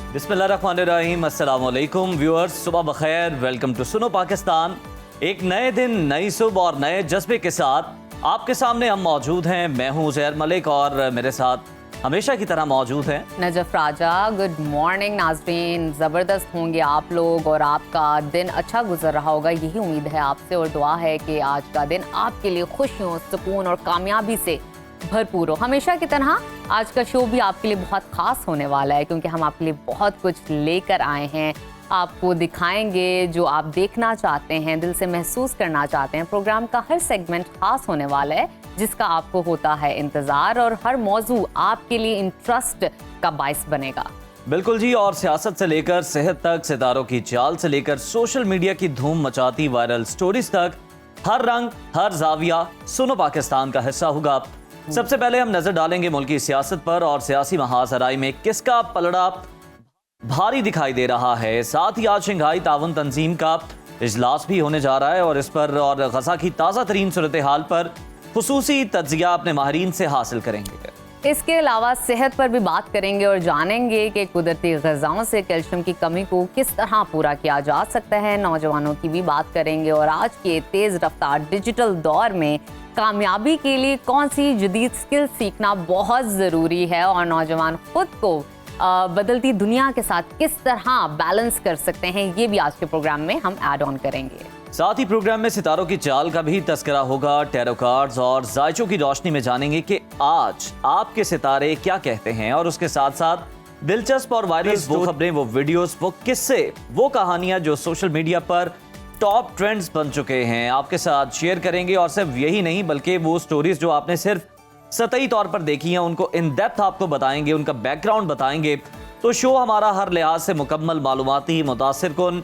बिस्मिल्लाहिर्रहमानिर्रहीम, अस्सलाम वालेकुम व्यूअर्स, सुबह बखैर। वेलकम टू सुनो पाकिस्तान। एक नए दिन, नई सुबह और नए जज्बे के साथ आपके सामने हम मौजूद हैं। मैं हूं ज़हर मलिक और मेरे साथ हमेशा की तरह मौजूद हैं नजफ राजा। गुड मॉर्निंग नाज़रीन, ज़बरदस्त होंगे आप लोग और आपका दिन अच्छा गुजर रहा होगा, यही उम्मीद है आपसे और दुआ है कि आज का दिन आपके लिए खुशियों, सुकून और कामयाबी से भरपूर हो। हमेशा की तरह आज का शो भी आपके लिए बहुत ख़ास होने वाला है, क्योंकि हम आपके लिए बहुत कुछ लेकर आए हैं। आपको दिखाएंगे जो आप देखना चाहते हैं, दिल से महसूस करना चाहते हैं। प्रोग्राम का हर सेगमेंट खास होने वाला है, जिसका आपको होता है इंतज़ार, और हर मौजू आपके लिए इंटरेस्ट का बाइस बनेगा। बिल्कुल जी। और सियासत से लेकर सेहत तक, सितारों की चाल से लेकर सोशल मीडिया की धूम मचाती वायरल स्टोरीज तक, हर रंग हर जाविया सुनो पाकिस्तान का हिस्सा होगा। सबसे पहले हम नजर डालेंगे मुल्की सियासत पर और सियासी महासराई में किसका पलड़ा भारी दिखाई दे रहा है। साथ ही आज शंघाई ताउन तंजीम का इजलास भी होने जा रहा है और इस पर और गजा की ताज़ा तरीन सूरत हाल पर खुसूसी तज्जिया अपने माहिरीन से हासिल करेंगे। इसके अलावा सेहत पर भी बात करेंगे और जानेंगे कि कुदरती ग़िज़ाओं से कैल्शियम की कमी को किस तरह पूरा किया जा सकता है। नौजवानों की भी बात करेंगे और आज के तेज़ रफ्तार डिजिटल दौर में कामयाबी के लिए कौन सी जदीद स्किल सीखना बहुत ज़रूरी है और नौजवान खुद को बदलती दुनिया के साथ किस तरह बैलेंस कर सकते हैं, ये भी आज के प्रोग्राम में हम ऐड ऑन करेंगे। साथ ही प्रोग्राम में सितारों की चाल का भी तस्करा होगा। टैरो कार्ड्स और जायचों की रोशनी में जानेंगे कि आज आपके सितारे क्या कहते हैं, और उसके साथ साथ दिलचस्प और वायरल वो खबरें, वो वीडियोस, वो किस्से, वो कहानियां जो सोशल मीडिया पर टॉप ट्रेंड्स बन चुके हैं, आपके साथ शेयर करेंगे। और सिर्फ यही नहीं, बल्कि वो स्टोरीज जो आपने सिर्फ सतही तौर पर देखी हैं, उनको इन डेप्थ आपको बताएंगे, उनका बैकग्राउंड बताएंगे। तो शो हमारा हर लिहाज से मुकम्मल, मालूमाती, मुतासिर कुन,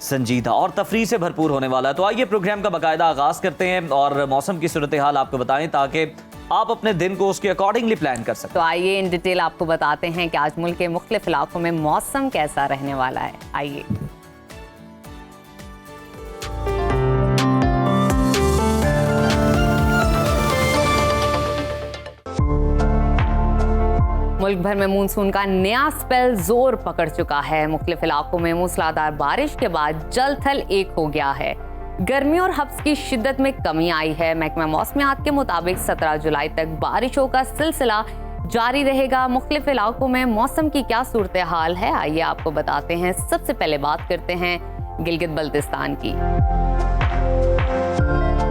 संजीदा और तफरीह से भरपूर होने वाला है। तो आइए प्रोग्राम का बाकायदा आगाज करते हैं और मौसम की सूरत हाल आपको बताएं, ताकि आप अपने दिन को उसके अकॉर्डिंगली प्लान कर सकते। तो आइए इन डिटेल आपको बताते हैं कि आज मुल्क के मुख्तलिफ इलाकों में मौसम कैसा रहने वाला है। आइए मुल्क भर में मानसून का नया स्पेल जोर पकड़ चुका है। मुख्तलिफ इलाकों में मूसलाधार बारिश के बाद जल थल एक हो गया है। गर्मी और हब्स की शिद्दत में कमी आई है। महकमा मौसमियात के मुताबिक 17 जुलाई तक बारिशों का सिलसिला जारी रहेगा। मुख्तलिफ इलाकों में मौसम की क्या सूरत हाल है, आइए आपको बताते हैं। सबसे पहले बात करते हैं गिलगित बल्तिस्तान की,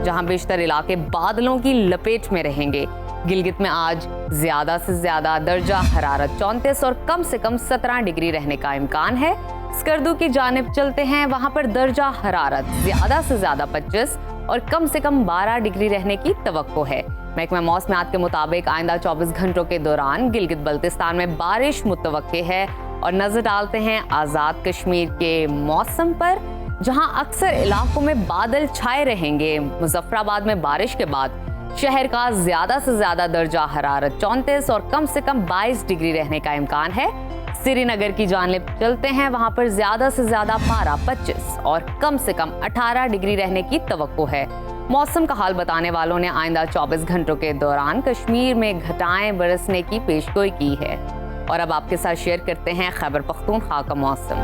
जहां बेशतर इलाके बादलों की लपेट में रहेंगे। गिलगित में आज ज्यादा से ज्यादा दर्जा हरारत 34 और कम से कम 17 डिग्री रहने का इम्कान है। स्कर्दू की जानिब चलते हैं, वहां पर दर्जा हरारत ज्यादा से ज्यादा 25 और कम से कम 12 डिग्री रहने की तवक्को है। महकमा मौसमियात के मुताबिक आइंदा 24 घंटों के दौरान गिलगित बल्तिस्तान में बारिश मुतवक्के है। और नजर डालते हैं आज़ाद कश्मीर के मौसम पर, जहां अक्सर इलाकों में बादल छाए रहेंगे। मुजफ्फराबाद में बारिश के बाद शहर का ज्यादा से ज्यादा दर्जा हरारत 34 और कम से कम 22 डिग्री रहने का इम्कान है। श्रीनगर की जानिब चलते हैं, वहां पर ज्यादा से ज्यादा पारा 25 और कम से कम 18 डिग्री रहने की तवक्को है। मौसम का हाल बताने वालों ने आइंदा 24 घंटों के दौरान कश्मीर में घटाएं बरसने की पेशगोई की है। और अब आपके साथ शेयर करते हैं खैबर पख्तूनख्वा का मौसम,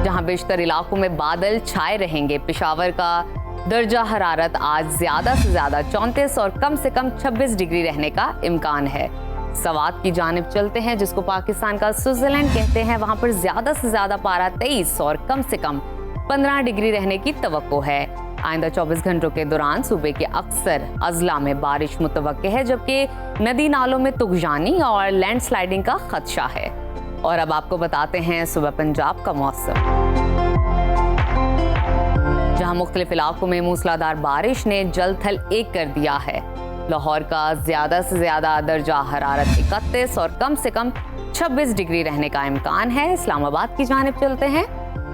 जहां बेशतर इलाकों में बादल छाए रहेंगे। पेशावर का दर्जा हरारत आज ज्यादा से ज्यादा 34 और कम से कम 26 डिग्री रहने का इम्कान है। सवात की जानिब चलते हैं, जिसको पाकिस्तान का स्विट्जरलैंड कहते हैं। वहां पर ज्यादा से ज्यादा पारा 23 और कम से कम 15 डिग्री रहने की तवक्को है। आइंदा 24 घंटों के दौरान सूबे के अक्सर अजला में बारिश मुतवक्के है, जबकि नदी नालों में तुगजानी और लैंडस्लाइडिंग का खदशा है। और अब आपको बताते हैं सुबह पंजाब का मौसम, जहां मुख्तलिफ इलाकों में मूसलाधार बारिश ने जल थल एक कर दिया है। लाहौर का ज्यादा से ज्यादा दर्जा हरारत 31 और कम से कम 26 डिग्री रहने का इम्कान है। इस्लामाबाद की जानिब चलते हैं,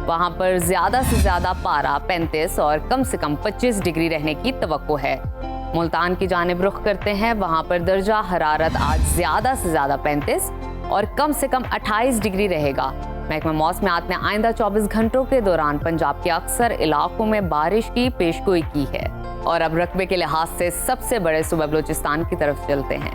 वहां पर ज्यादा से ज्यादा पारा 35 और कम से कम 25 डिग्री रहने की तवक्को है। मुल्तान की जानिब रुख करते हैं, वहां पर दर्जा हरारत आज ज्यादा से ज्यादा 35 और कम से कम 28 डिग्री रहेगा। महकमा मौसमियात ने आइंदा 24 घंटों के दौरान पंजाब के अक्सर इलाकों में बारिश की पेशगोई की है। और अब रकबे के लिहाज से सबसे बड़े सूबा बलूचिस्तान की तरफ चलते हैं।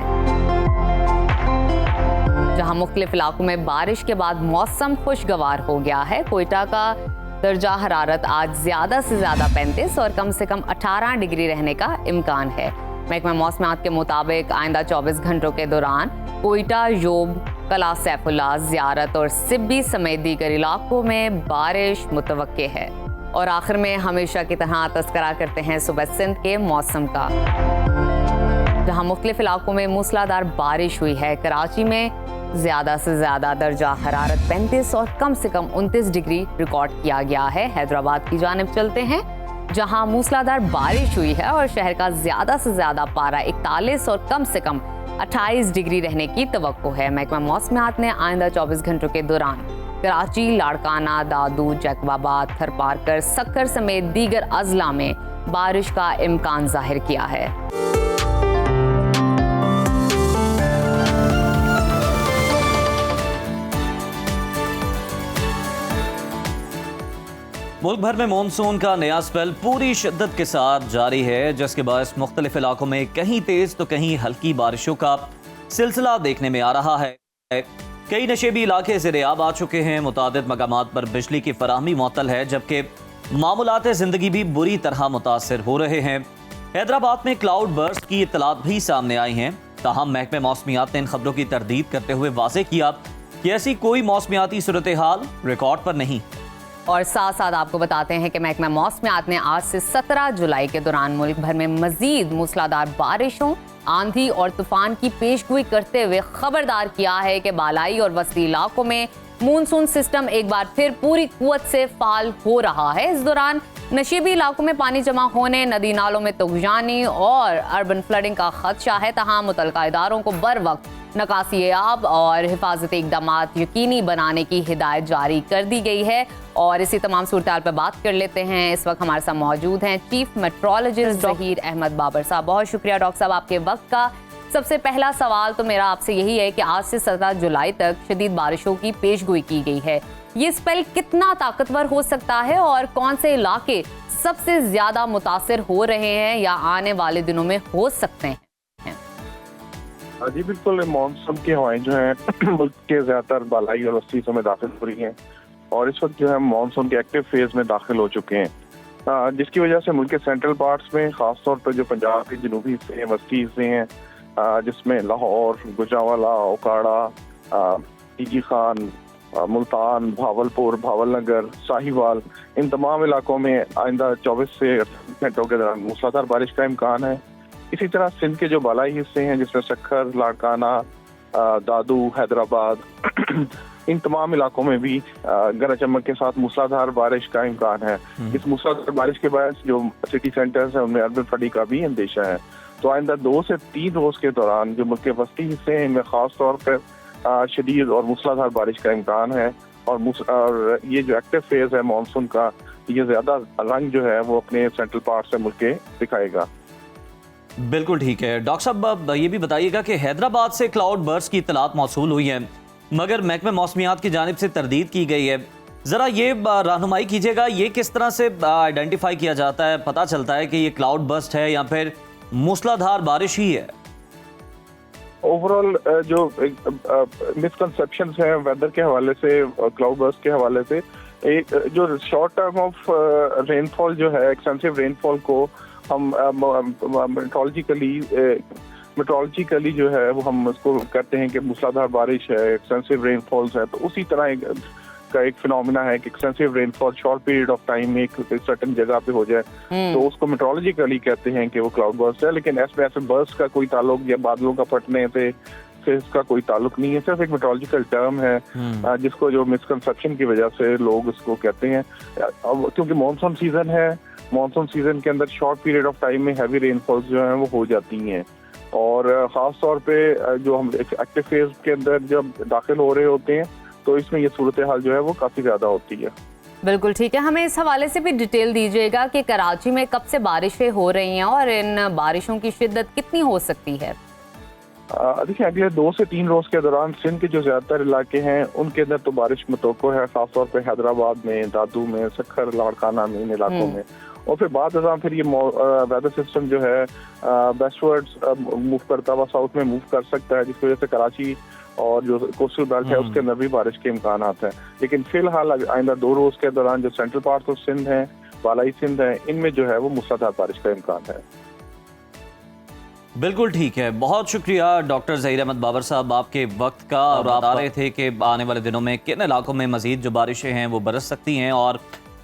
जहां मुख्तलिफ इलाकों में बारिश के बाद मौसम खुशगवार हो गया है। कोयटा का दर्जा हरारत आज ज़्यादा से ज़्यादा 35 और कम से कम 18 डिग्री रहने का इम्कान है। महकमा मौसमियात के मुताबिक आइंदा 24 घंटों के दौरान कोयटा, योब, कला सैफुल्ला, ज़ियारत और सिब्बी समेत दीगर इलाकों में बारिश मुतवक्के है। और आखिर में हमेशा की तरह तस्करा करते हैं सुबह सिंध के मौसम का, जहां मुख्तलिफ इलाकों में मूसलाधार बारिश हुई है। कराची में ज़्यादा से ज़्यादा दर्जा हरारत 35 और कम से कम 29 डिग्री रिकॉर्ड किया गया है। हैदराबाद की जानिब चलते हैं, जहां मूसलाधार बारिश हुई है और शहर का ज़्यादा से ज़्यादा पारा 41 और कम से कम 28 डिग्री रहने की तवक्को है। महकमा मौसमियात ने आइंदा 24 घंटों के दौरान कराची, लाड़काना, दादू, जैकबाबाद, थरपारकर, सक्कर समेत दीगर अजला में बारिश का इम्कान जाहिर किया है। मुल्क भर में मानसून का नया स्पेल पूरी शिद्दत के साथ जारी है, जिसके बायस मुख्तलिफ इलाकों में कहीं तेज तो कहीं हल्की बारिशों का सिलसिला देखने में आ रहा है। कई नशेबी इलाके ज़ेर-ए-आब आ चुके हैं। मुतादिद मकामात पर बिजली की फराहमी मुअत्तल है, जबकि मामूलात ज़िंदगी भी बुरी तरह मुतासर हो रहे हैं। हैदराबाद में क्लाउड बर्स्ट की इत्तलात भी सामने आई हैं। ताहम महकमे मौसमियात ने इन खबरों की तरदीद करते हुए वाज़ेह किया कि ऐसी कोई मौसमियाती सूरत हाल रिकॉर्ड पर नहीं। और साथ साथ आपको बताते हैं कि महकमा मौसमियात ने आज से 17 जुलाई के दौरान मुल्क भर में मजीद मूसलाधार बारिशों, आंधी और तूफान की पेशगोई करते हुए खबरदार किया है कि बालाई और वस्ती इलाकों में मानसून सिस्टम एक बार फिर पूरी कुव्वत से फाल हो रहा है। इस दौरान नशीबी इलाकों में पानी जमा होने, नदी नालों में तुगजानी और अर्बन फ्लडिंग का खदशा है। तहां मुतल्लिका इदारों को बर वक्त नकासी आब और हिफाजती इक़दामात यकीनी बनाने की हिदायत जारी कर दी गई है। और इसी तमाम सूरत पर बात कर लेते हैं। इस वक्त हमारे साथ मौजूद हैं चीफ मेट्रोलॉजिस्ट ज़हीर अहमद बाबर साहब। बहुत शुक्रिया डॉक्टर साहब आपके वक्त का। सबसे पहला सवाल तो मेरा आपसे यही है कि आज से 17 जुलाई तक शदीद बारिशों की पेशगोई की गई है। ये स्पेल कितना ताकतवर हो सकता है और कौन से इलाके सबसे ज्यादा मुतासिर हो रहे हैं या आने वाले दिनों में हो सकते हैं? जी बिल्कुल, मॉनसून की हवाएं जो हैं मुल्क के ज्यादातर बालाई और वस्ती हिस्सों में दाखिल हो रही हैं और इस वक्त जो है मॉनसून के एक्टिव फेज में दाखिल हो चुके हैं, जिसकी वजह से मुल्क के सेंट्रल पार्ट्स में खासतौर पर जो पंजाब के जनूबी हिस्से हैं, वस्ती हिस्से हैं, जिसमें लाहौर, गुजरांवाला, ओकाड़ा, टीजी खान, मुल्तान, भावलपुर, भावलनगर, साहिवाल, इन तमाम इलाकों में आइंदा 24 से 48 घंटों के दौरान मूसलाधार बारिश का इम्कान है। इसी तरह सिंध के जो बालाई हिस्से हैं जिसमें सक्खर, लाड़काना, दादू, हैदराबाद, इन तमाम इलाकों में भी गरज चमक के साथ मूसलाधार बारिश का इम्कान है। इस मूसलाधार बारिश के बाद जो सिटी सेंटर्स हैं उनमें अर्बन फ्लडिंग का भी अंदेशा है। तो आइंदा 2 से 3 रोज के दौरान जो मुल्क के वस्ती हिस्से हैं इनमें खास तौर पर शदीद और मूसलाधार बारिश का इम्कान है और ये जो एक्टिव फेज है मानसून का, ये ज्यादा रंग जो है वो अपने सेंट्रल पार्ट से मुल्क के दिखाएगा। बिल्कुल ठीक है। डॉक्टर साहब ये भी बताइएगा कि हैदराबाद से क्लाउड बर्स्ट की इत्तलात मौसूल हुई है, मगर महकमे मौसमियात की जानिब से तरदीद की गई है। ज़रा ये रहनुमाई कीजिएगा, ये किस तरह से आइडेंटिफाई किया जाता है, पता चलता है कि ये क्लाउड बर्स्ट है या फिर मूसलाधार बारिश ही है? ओवरऑल जो मिसकंसेप्शंस हैं वेदर के हवाले से, क्लाउड बर्स्ट के हवाले से, एक जो शॉर्ट टर्म ऑफ रेनफॉल जो है, एक्सटेंसिव रेनफॉल को हम मेट्रोलॉजिकली जो है वो हम उसको कहते हैं कि मूसलाधार बारिश है, एक्सटेंसिव रेनफॉल्स है। तो उसी तरह का एक फिनोमिना है कि extensive rainfall short period of time में एक सर्टेन जगह पे हो जाए, तो उसको मेट्रोलॉजिकली कहते हैं कि वो क्लाउड बर्स्ट है। लेकिन ऐसे बर्स्ट का कोई ताल्लुक या बादलों का फटने से इसका कोई ताल्लुक नहीं है, सिर्फ एक मेट्रोलॉजिकल टर्म है जिसको जो मिसकंसेप्शन की वजह से लोग उसको कहते हैं। अब क्योंकि मानसून सीजन है, मानसून सीजन के अंदर शॉर्ट पीरियड ऑफ टाइम में हैवी रेनफॉल्स जो हैं वो हो जाती हैं और ख़ास तौर पे जो हम एक्टिव फेज के अंदर जब दाखिल हो रहे होते हैं तो इसमें ये सूरत हाल जो है वो काफ़ी ज़्यादा होती है। बिल्कुल ठीक है, हमें इस हवाले से भी डिटेल दीजिएगा कि कराची में कब से बारिशें हो रही हैं और इन बारिशों की शिद्दत कितनी हो सकती है? देखिए, अगले 2 से 3 रोज के दौरान सिंध के जो ज्यादातर इलाके हैं उनके अंदर तो बारिश मुतवक्को है, खासतौर पे हैदराबाद में, दादू में, सक्खर, लाड़काना में, इन इलाकों में। और फिर बाद फिर ये वेदर सिस्टम जो है वेस्टवर्ड्स मूव करता हुआ साउथ में मूव कर सकता है, जिसकी वजह से कराची और जो कोस्टल बेल्ट है उसके अंदर भी बारिश के इम्कान हैं। लेकिन फिलहाल आइंदा 2 रोज के दौरान जो सेंट्रल पार्ट ऑफ सिंध है, बालाई सिंध है, इनमें जो है वो मूसलाधार बारिश का इम्कान है। बिल्कुल ठीक है, बहुत शुक्रिया डॉक्टर ज़हीर अहमद बाबर साहब आपके वक्त का। और आप बता रहे थे कि आने वाले दिनों में किन इलाकों में मजीद जो बारिशें हैं वो बरस सकती हैं और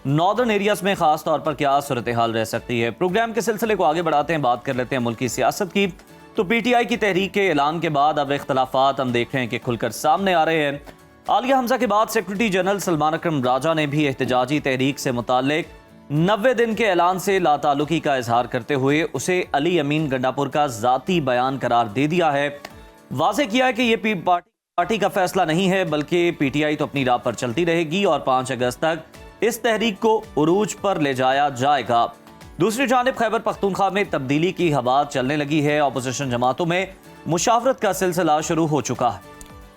नॉर्दर्न एरियाज में खास तौर पर क्या सूरत हाल रह सकती है। प्रोग्राम के सिलसिले को आगे बढ़ाते हैं, बात कर लेते हैं मुल्क की सियासत की। तो PTI की तहरीक के ऐलान के बाद अब इख्तलाफात हम देख रहे हैं कि खुलकर सामने आ रहे हैं। आलिया हमजा के बाद सेक्रेटरी जनरल सलमान अकरम राजा ने भी एहतजाजी तहरीक से मुताल्लिक 90 दिन के ऐलान से लाताल्लुकी का इजहार करते हुए उसे अली अमीन गंडापुर का ज़ाती बयान करार दे दिया है। वाज़े किया है कि ये पार्टी का फैसला नहीं है, बल्कि PTI तो अपनी राह पर चलती रहेगी और 5 अगस्त तक इस तहरीक को उरूज पर ले जाया जाएगा। दूसरी जानिब खैबर पख्तूनख्वा में तब्दीली की हवा चलने लगी है। अपोजिशन जमातों में मुशावरत का सिलसिला शुरू हो चुका है।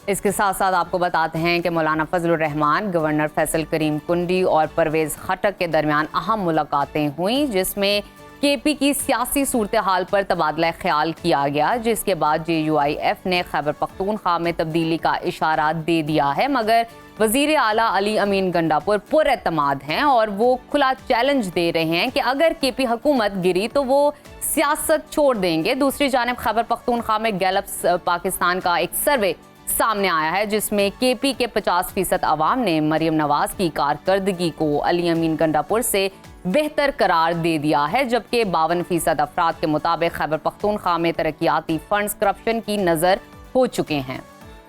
इसके साथ साथ आपको बताते हैं कि मौलाना फजलुर रहमान, गवर्नर फैसल करीम कुंडी और परवेज खटक के दरमियान अहम मुलाकातें हुई, जिसमें KP की सियासी सूरत हाल पर तबादला ख्याल किया गया, जिसके बाद JUIF ने खैबर पख्तूनख्वा में तब्दीली का इशारा दे दिया है। मगर वजीर आला अली अमीन गंडापुर पुरएतमाद हैं और वो खुला चैलेंज दे रहे हैं कि अगर KP हुकूमत गिरी तो वो सियासत छोड़ देंगे। दूसरी जानिब खैबर पख्तूनख्वा में गैलप्स पाकिस्तान का एक सर्वे सामने आया है, जिसमें KP के 50% अवाम ने मरियम नवाज की कारकर्दगी को अली अमीन गंडापुर से बेहतर करार दे दिया है, जबकि 52% अफराद के मुताबिक खैबर पख्तूनख्वा में तरक्याती फंड्स करप्शन की नजर हो चुके हैं।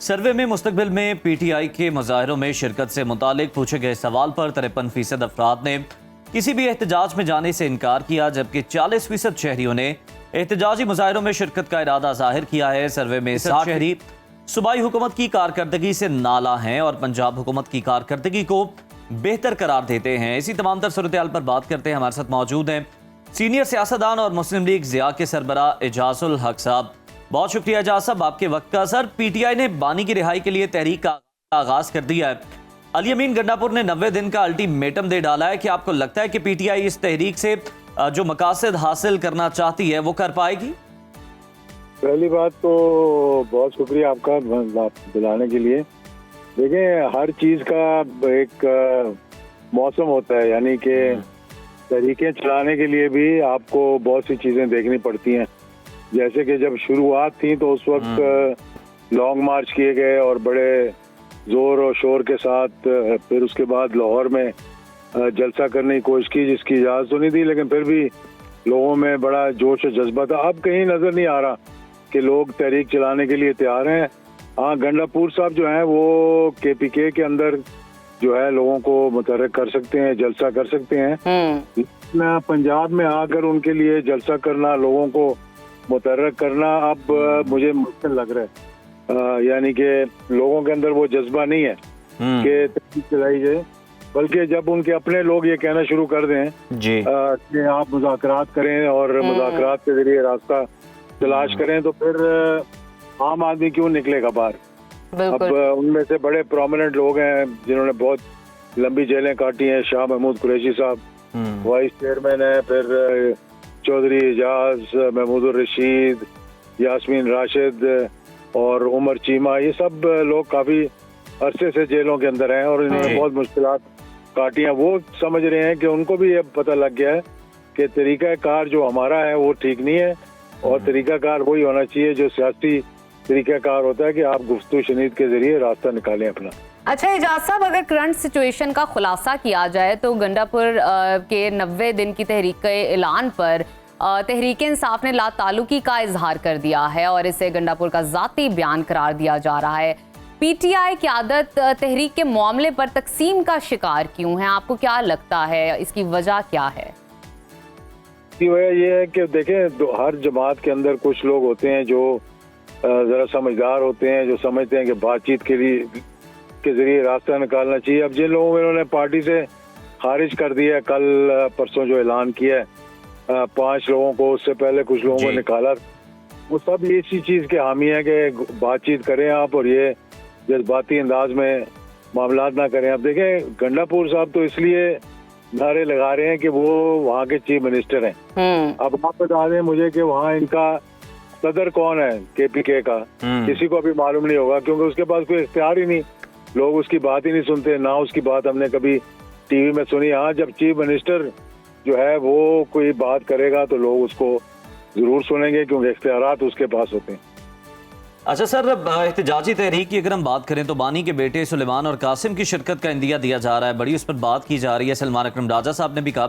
सर्वे में मुस्तकबिल में PTI के मुजाहरों में शिरकत से मुतालिक पूछे गए सवाल पर 53% अफराद ने किसी भी एहतजाज में जाने से इनकार किया, जबकि 40% शहरियों ने एहतजाजी मुजाहरों में शिरकत का इरादा जाहिर किया है। सर्वे में 60 शहरी सूबाई हुकूमत की कारकर्दगी से नाला हैं और पंजाब हुकूमत की कारकर्दगी को बेहतर करार देते हैं। इसी तमाम तर सूरत हाल पर बात करते हैं। हमारे साथ मौजूद हैं सीनियर सियासतदान और मुस्लिम लीग ज़िया के सरबरा एजाजुल हक साहब। बहुत शुक्रिया एजाज साहब आपके वक्त का। सर, PTI ने बानी की रिहाई के लिए तहरीक का आगाज कर दिया है। अली अमीन गंडापुर ने 90 दिन का अल्टीमेटम दे डाला है। कि आपको लगता है कि PTI इस तहरीक से जो मकासद हासिल करना चाहती है वो कर पाएगी? पहली बात तो बहुत शुक्रिया आपका बुलाने के लिए। देखें, हर चीज़ का एक मौसम होता है, यानी कि तरीके चलाने के लिए भी आपको बहुत सी चीज़ें देखनी पड़ती हैं। जैसे कि जब शुरुआत थी तो उस वक्त लॉन्ग मार्च किए गए और बड़े ज़ोर और शोर के साथ। फिर उसके बाद लाहौर में जलसा करने की कोशिश की, जिसकी इजाज़त तो नहीं थी, लेकिन फिर भी लोगों में बड़ा जोश और जज्बा था। अब कहीं नज़र नहीं आ रहा कि लोग तहरीक चलाने के लिए तैयार हैं। हाँ, गंडापुर साहब जो हैं वो KPK के अंदर जो है लोगों को मुतहर्रिक कर सकते हैं, जलसा कर सकते हैं। पंजाब में आकर उनके लिए जलसा करना, लोगों को मुतहर्रिक करना अब मुझे मुश्किल लग रहा है। यानी कि लोगों के अंदर वो जज्बा नहीं है कि तहरीक चलाई जाए, बल्कि जब उनके अपने लोग ये कहना शुरू कर दें जी कि आप मुज़ाकरात करें और मुज़ाकरात के जरिए रास्ता तलाश करें, तो फिर आम आदमी क्यों निकलेगा बाहर। अब उनमें से बड़े प्रोमिनेंट लोग हैं जिन्होंने बहुत लंबी जेलें काटी हैं। शाह महमूद कुरैशी साहब वाइस चेयरमैन है, फिर चौधरी एजाज, महमूद रशीद, यास्मीन राशिद और उमर चीमा, ये सब लोग काफ़ी अरसे से जेलों के अंदर हैं और इन्होंने बहुत मुश्किलात काटी हैं। वो समझ रहे हैं कि उनको भी ये पता लग गया है कि तरीक़ाकार जो हमारा है वो ठीक नहीं है और तरीक़ाकार वही होना चाहिए जो सियासी तरीक़ाकार होता है कि आप गुफ्तगू शनीद के जरिए रास्ता निकालें अपना। अच्छा एजाज साहब, अगर करंट सिचुएशन का खुलासा किया जाए तो गंडापुर के 90 दिन की तहरीक के ऐलान पर तहरीक इंसाफ ने लाताल्लुकी का इजहार कर दिया है और इसे गंडापुर का ज़ाती बयान करार दिया जा रहा है। PTI क़यादत तहरीक के मामले पर तकसीम का शिकार क्यों है? आपको क्या लगता है, इसकी वजह क्या है? वजह ये है कि देखें, हर जमात के अंदर कुछ लोग होते हैं जो ज़रा समझदार होते हैं, जो समझते हैं कि बातचीत के जरिए रास्ता निकालना चाहिए। अब जिन लोगों ने उन्होंने पार्टी से खारिज कर दिया, कल परसों जो ऐलान किया है 5 लोगों को, उससे पहले कुछ लोगों को निकाला, वो सब इसी चीज़ के हामी है कि बातचीत करें आप और ये जज्बाती अंदाज में मामला ना करें। अब देखें, गंडापुर साहब तो इसलिए नारे लगा रहे हैं कि वो वहाँ के चीफ मिनिस्टर हैं। अब आप बता दें मुझे कि वहाँ इनका सदर कौन है KPK का, किसी को अभी मालूम नहीं होगा, क्योंकि उसके पास कोई इख्तियार ही नहीं, लोग उसकी बात ही नहीं सुनते, ना उसकी बात हमने कभी टीवी में सुनी। हाँ, जब चीफ मिनिस्टर जो है वो कोई बात करेगा तो लोग उसको जरूर सुनेंगे, क्योंकि इख्तियारात उसके पास होते हैं। अच्छा सर, एहतजाजी तहरीक की अगर हम बात करें तो बानी के बेटे सुलेमान और कासिम की शिरकत का इंदिया दिया जा रहा है, बड़ी उस पर बात की जा रही है। सलमान अकरम राजा साहब ने भी कहा,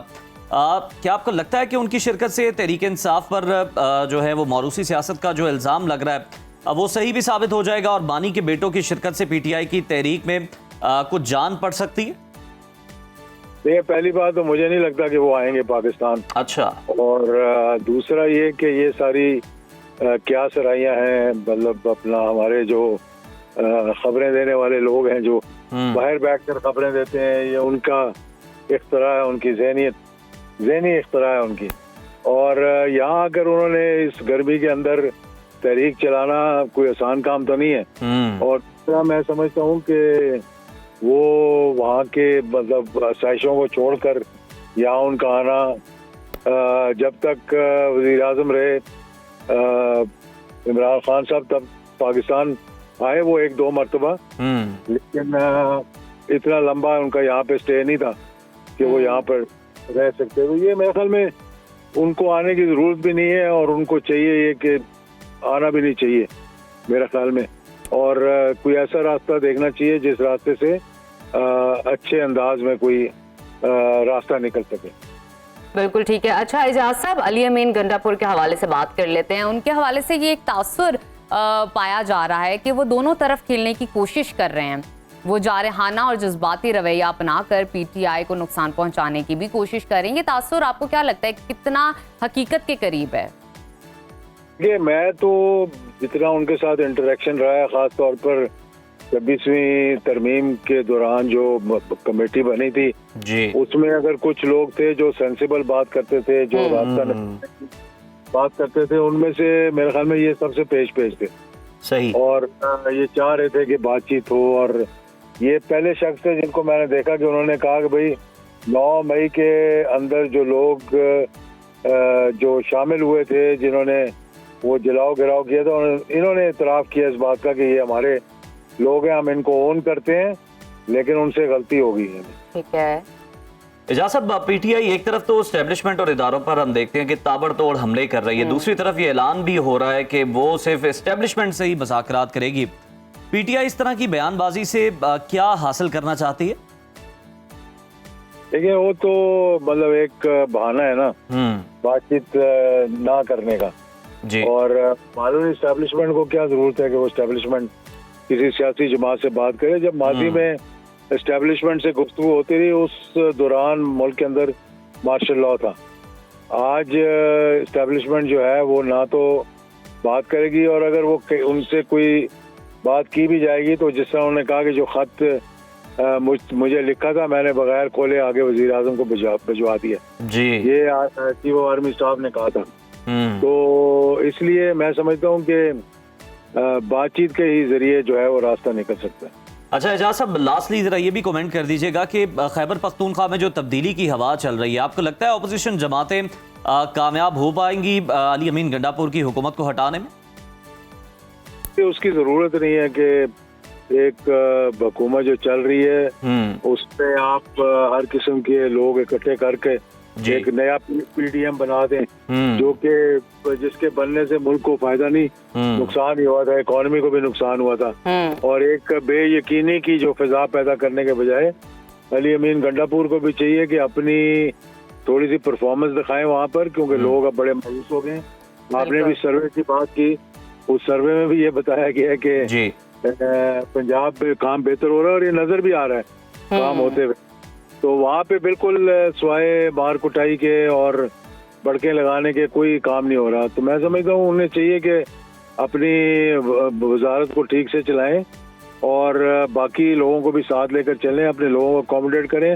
क्या आपको लगता है कि उनकी शिरकत से तहरीक इंसाफ पर जो है वो मौरूसी सियासत का जो इल्ज़ाम लग रहा है वो सही भी साबित हो जाएगा और बानी के बेटों की शिरकत से PTI की तहरीक में कुछ जान पड़ सकती है? देखिए, पहली बात तो मुझे नहीं लगता कि वो आएंगे पाकिस्तान। अच्छा। और दूसरा ये कि ये सारी क्या सराइयाँ हैं, मतलब अपना हमारे जो खबरें देने वाले लोग हैं जो बाहर बैठकर खबरें देते हैं, ये उनका इख्तरा है, उनकी ज़हनी इख्तरा है उनकी। और यहाँ अगर उन्होंने इस गर्मी के अंदर तहरीक चलाना कोई आसान काम तो नहीं है। और दूसरा मैं समझता हूँ कि वो वहाँ के मतलब साजिशों को छोड़कर यहाँ उनका आना, जब तक वज़ीर-ए-आज़म रहे इमरान खान साहब तब पाकिस्तान आए वो 1-2 मरतबा, लेकिन इतना लंबा उनका यहाँ पे स्टे नहीं था कि वो यहाँ पर रह सकते। तो ये मेरे ख्याल में उनको आने की ज़रूरत भी नहीं है और उनको चाहिए ये कि आना भी नहीं चाहिए मेरे ख्याल में। और कोई ऐसा रास्ता देखना चाहिए जिस रास्ते से अच्छे अंदाज में कोई रास्ता निकल सके। बिल्कुल ठीक है। अच्छा एजाज साहब, अली अमीन गंडापुर के हवाले से बात कर लेते हैं। उनके हवाले से ये एक तासुर पाया जा रहा है कि वो दोनों तरफ खेलने की कोशिश कर रहे हैं, वो जारहाना और जज्बाती रवैया अपनाकर PTI को नुकसान पहुंचाने की भी कोशिश कर रहे हैं। ये तासुर आपको क्या लगता है कितना हकीकत के करीब है? ये मैं तो जितना उनके साथ इंटरेक्शन रहा है, खास तौर पर 26वीं तरमीम के दौरान जो कमेटी बनी थी जी, उसमें अगर कुछ लोग थे जो सेंसिबल बात करते थे, जो रास्ता बात करते थे, उनमें से मेरे ख्याल में ये सबसे पेश थे। सही। और ये चाह रहे थे कि बातचीत हो। और ये पहले शख्स थे जिनको मैंने देखा कि उन्होंने कहा कि भाई 9 मई के अंदर जो लोग जो शामिल हुए थे, जिन्होंने वो जलाओ गिराव किया था, इन्होंने इतराफ़ किया इस बात का कि ये हमारे लोग हैं, हम इनको ओन करते हैं, लेकिन उनसे गलती हो गई है। ठीक है एजाज साहब, PTI एक तरफ तो एस्टेब्लिशमेंट और इदारों पर हम देखते हैं कि ताबड़तोड़ हमले कर रही है, दूसरी तरफ ये ऐलान भी हो रहा है कि वो सिर्फ एस्टेब्लिशमेंट से ही मुज़ाकरात करेगी। PTI इस तरह की बयानबाजी से क्या हासिल करना चाहती है? देखिए, वो तो मतलब एक बहाना है ना बातचीत ना करने का जी। और मालूम एस्टेब्लिशमेंट को क्या जरूरत है कि वो एस्टेब्लिशमेंट किसी सियासी जमात से बात करे। जब माजी में एस्टेब्लिशमेंट से गुफ्तगू होती रही, उस दौरान मुल्क के अंदर मार्शल लॉ था। आज एस्टेब्लिशमेंट जो है वो ना तो बात करेगी, और अगर वो उनसे कोई बात की भी जाएगी तो जिस तरह उन्होंने कहा कि जो खत मुझे लिखा था मैंने बगैर खोले आगे वज़ीर-ए-आज़म को भिजवा दिया जी, ये चीफ ऑफ आर्मी स्टाफ ने कहा था। तो इसलिए मैं समझता हूँ कि बातचीत के ही जरिए जो है वो रास्ता निकल सकता है। अच्छा एजाज साहब, लास्टली जरा ये भी कमेंट कर दीजिएगा कि खैबर पख्तूनख्वा में जो तब्दीली की हवा चल रही है, आपको लगता है अपोजिशन जमातें कामयाब हो पाएंगी अली अमीन गंडापुर की हुकूमत को हटाने में? उसकी जरूरत नहीं है कि एक हुकूमत जो चल रही है उसमें आप हर किस्म के लोग इकट्ठे करके एक नया PDM बना दें, जो कि जिसके बनने से मुल्क को फायदा नहीं नुकसान ही हुआ था, इकोनॉमी को भी नुकसान हुआ था। और एक बेयकीनी की जो फिजा पैदा करने के बजाय अली अमीन गंडापुर को भी चाहिए कि अपनी थोड़ी सी परफॉर्मेंस दिखाएं वहाँ पर, क्योंकि लोग अब बड़े मायूस हो गए। आपने भी सर्वे की बात की, उस सर्वे में भी ये बताया गया है कि पंजाब में काम बेहतर हो रहा है और ये नजर भी आ रहा है काम होते हुए। तो वहाँ पे बिल्कुल स्वाय मार कुटाई के और बड़के लगाने के कोई काम नहीं हो रहा। तो मैं समझता हूँ उन्हें चाहिए कि अपनी वजारत को ठीक से चलाएं और बाकी लोगों को भी साथ लेकर चलें, अपने लोगों को अकोमोडेट करें।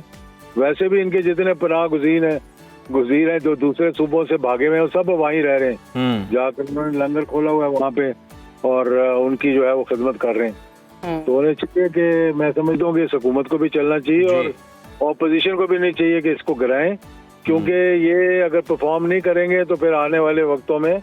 वैसे भी इनके जितने पनाह गुज़ीर हैं जो दूसरे सूबों से भागे हुए हैं, सब वहीं रह रहे हैं, जाकर उन्होंने लंगर खोला हुआ है वहाँ पे और उनकी जो है वो खिदमत कर रहे हैं। तो उन्हें चाहिए कि मैं समझता हूँ कि इस हुकूमत को भी चलना चाहिए और ऑपोजिशन को भी नहीं चाहिए कि इसको गिराएं, क्योंकि ये अगर परफॉर्म नहीं करेंगे तो फिर आने वाले वक्तों में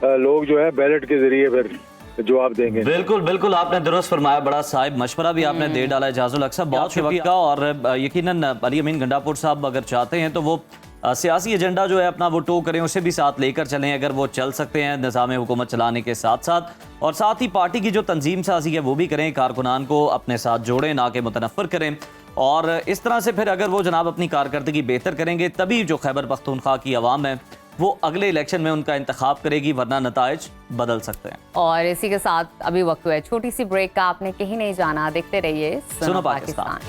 लोग जो है बैलेट के जरिए फिर जवाब देंगे। बिल्कुल बिल्कुल, आपने दुरुस्त फरमाया, बड़ा साहिब मशवरा भी आपने दे डाला। इजाजुल हक साहब बहुत शुक्रिया। और यकीनन अली अमीन गंडापुर साहब अगर चाहते हैं तो वो सियासी एजेंडा जो है अपना वो टो करें, उसे भी साथ लेकर चलें अगर वो चल सकते हैं निज़ाम हुकूमत चलाने के साथ साथ, और साथ ही पार्टी की जो तंजीम साजी है वो भी करें, कारकुनान को अपने साथ जोड़ें ना कि मुतनफ़र करें। और इस तरह से फिर अगर वो जनाब अपनी कारकर्दगी बेहतर करेंगे तभी जो खैबर पख्तूनख्वा की आवाम है वो अगले इलेक्शन में उनका इंतखाब करेगी, वरना नताइज बदल सकते हैं। और इसी के साथ अभी वक्त हुआ है छोटी सी ब्रेक का, आपने कहीं नहीं जाना, देखते रहिए सुनो पाकिस्तान।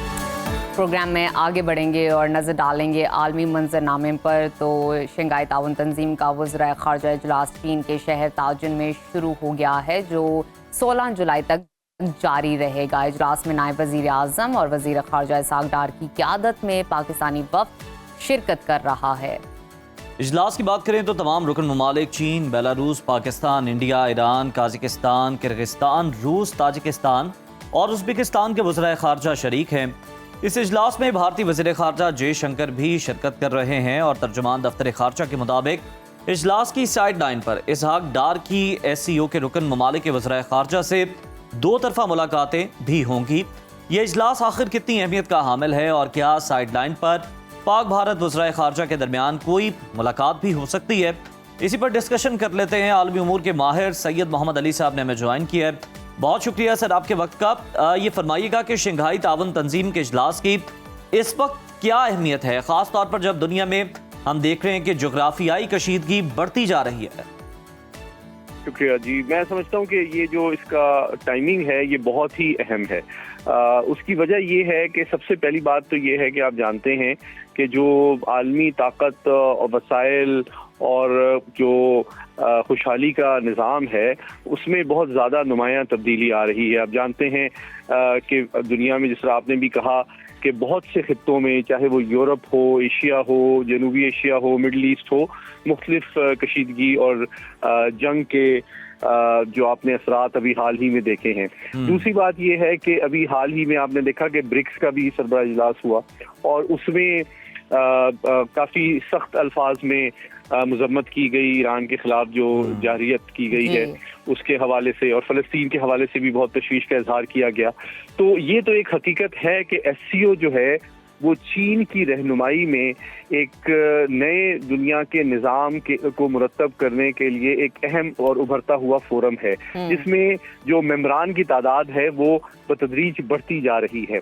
प्रोग्राम में आगे बढ़ेंगे और नज़र डालेंगे आलमी मंजरनामे पर। तो शंघाई ताउन तंजीम का वज़रा ख़ारजा इजलास चीन के शहर ताजुन में शुरू हो गया है, जो 16 जुलाई तक जारी रहेगा। इजलास में नायब वज़ीर आज़म और वज़ीर ख़ारजा इसहाक़ डार की क़यादत में पाकिस्तानी वफ़द शिरकत कर रहा है। इजलास की बात करें तो तमाम रुकन ममालिक चीन, Belarus, Pakistan, India, Iran, Kazakhstan, Kyrgyzstan, रूस, ताजिकिस्तान और उज़्बेकिस्तान के वज़रा ख़ारजा शरीक हैं। इस इजलास में भारतीय वज़ीर ख़ारजा जयशंकर भी शिरकत कर रहे हैं और तर्जुमान दफ्तर ख़ारजा के मुताबिक इजलास की साइड लाइन पर इसहाक़ डार की SCO के रुकन ममालिक के वज़रा ख़ारजा से 2 तरफ़ा मुलाकातें भी होंगी। ये इजलास आखिर कितनी अहमियत का हामिल है और क्या साइड लाइन पर पाक भारत वज़रा ख़ारजा के दरमियान कोई मुलाकात भी हो सकती है, इसी पर डिस्कशन कर लेते हैं। आलमी उमूर के माहिर सैयद मोहम्मद अली साहब ने हमें ज्वाइन किया है। बहुत शुक्रिया सर आपके वक्त का। ये फरमाइएगा कि शंघाई ताउन तंजीम के इजलास की इस वक्त क्या अहमियत है, ख़ास तौर पर जब दुनिया में हम देख रहे हैं कि जोग्राफियाई कशीदगी बढ़ती जा रही है। शुक्रिया जी, मैं समझता हूँ कि ये जो इसका टाइमिंग है ये बहुत ही अहम है। उसकी वजह ये है कि सबसे पहली बात तो ये है कि आप जानते हैं कि जो आलमी ताकत और वसाइल और जो खुशहाली का निज़ाम है उसमें बहुत ज़्यादा नुमायाँ तब्दीली आ रही है। आप जानते हैं कि दुनिया में जिस तरह आपने भी कहा कि बहुत से खित्तों में, चाहे वो यूरोप हो, एशिया हो, जनूबी एशिया हो, मिडल ईस्ट हो, मुख्तलिफ कशीदगी और जंग के जो आपने असरात अभी हाल ही में देखे हैं। दूसरी बात यह है कि अभी हाल ही में आपने देखा कि ब्रिक्स का भी सरबराह इजलास हुआ और उसमें काफ़ी सख्त अल्फाज में मजम्मत की गई ईरान के खिलाफ जो जारियत की गई है उसके हवाले से, और फ़लस्तीन के हवाले से भी बहुत तशवीश का इजहार किया गया। तो ये तो एक हकीकत है कि SCO जो है वो चीन की रहनुमाई में एक नए दुनिया के निज़ाम को मुरतब करने के लिए एक अहम और उभरता हुआ फोरम है, जिसमें जो मेंबरान की तादाद है वो बतदरीज बढ़ती जा रही है।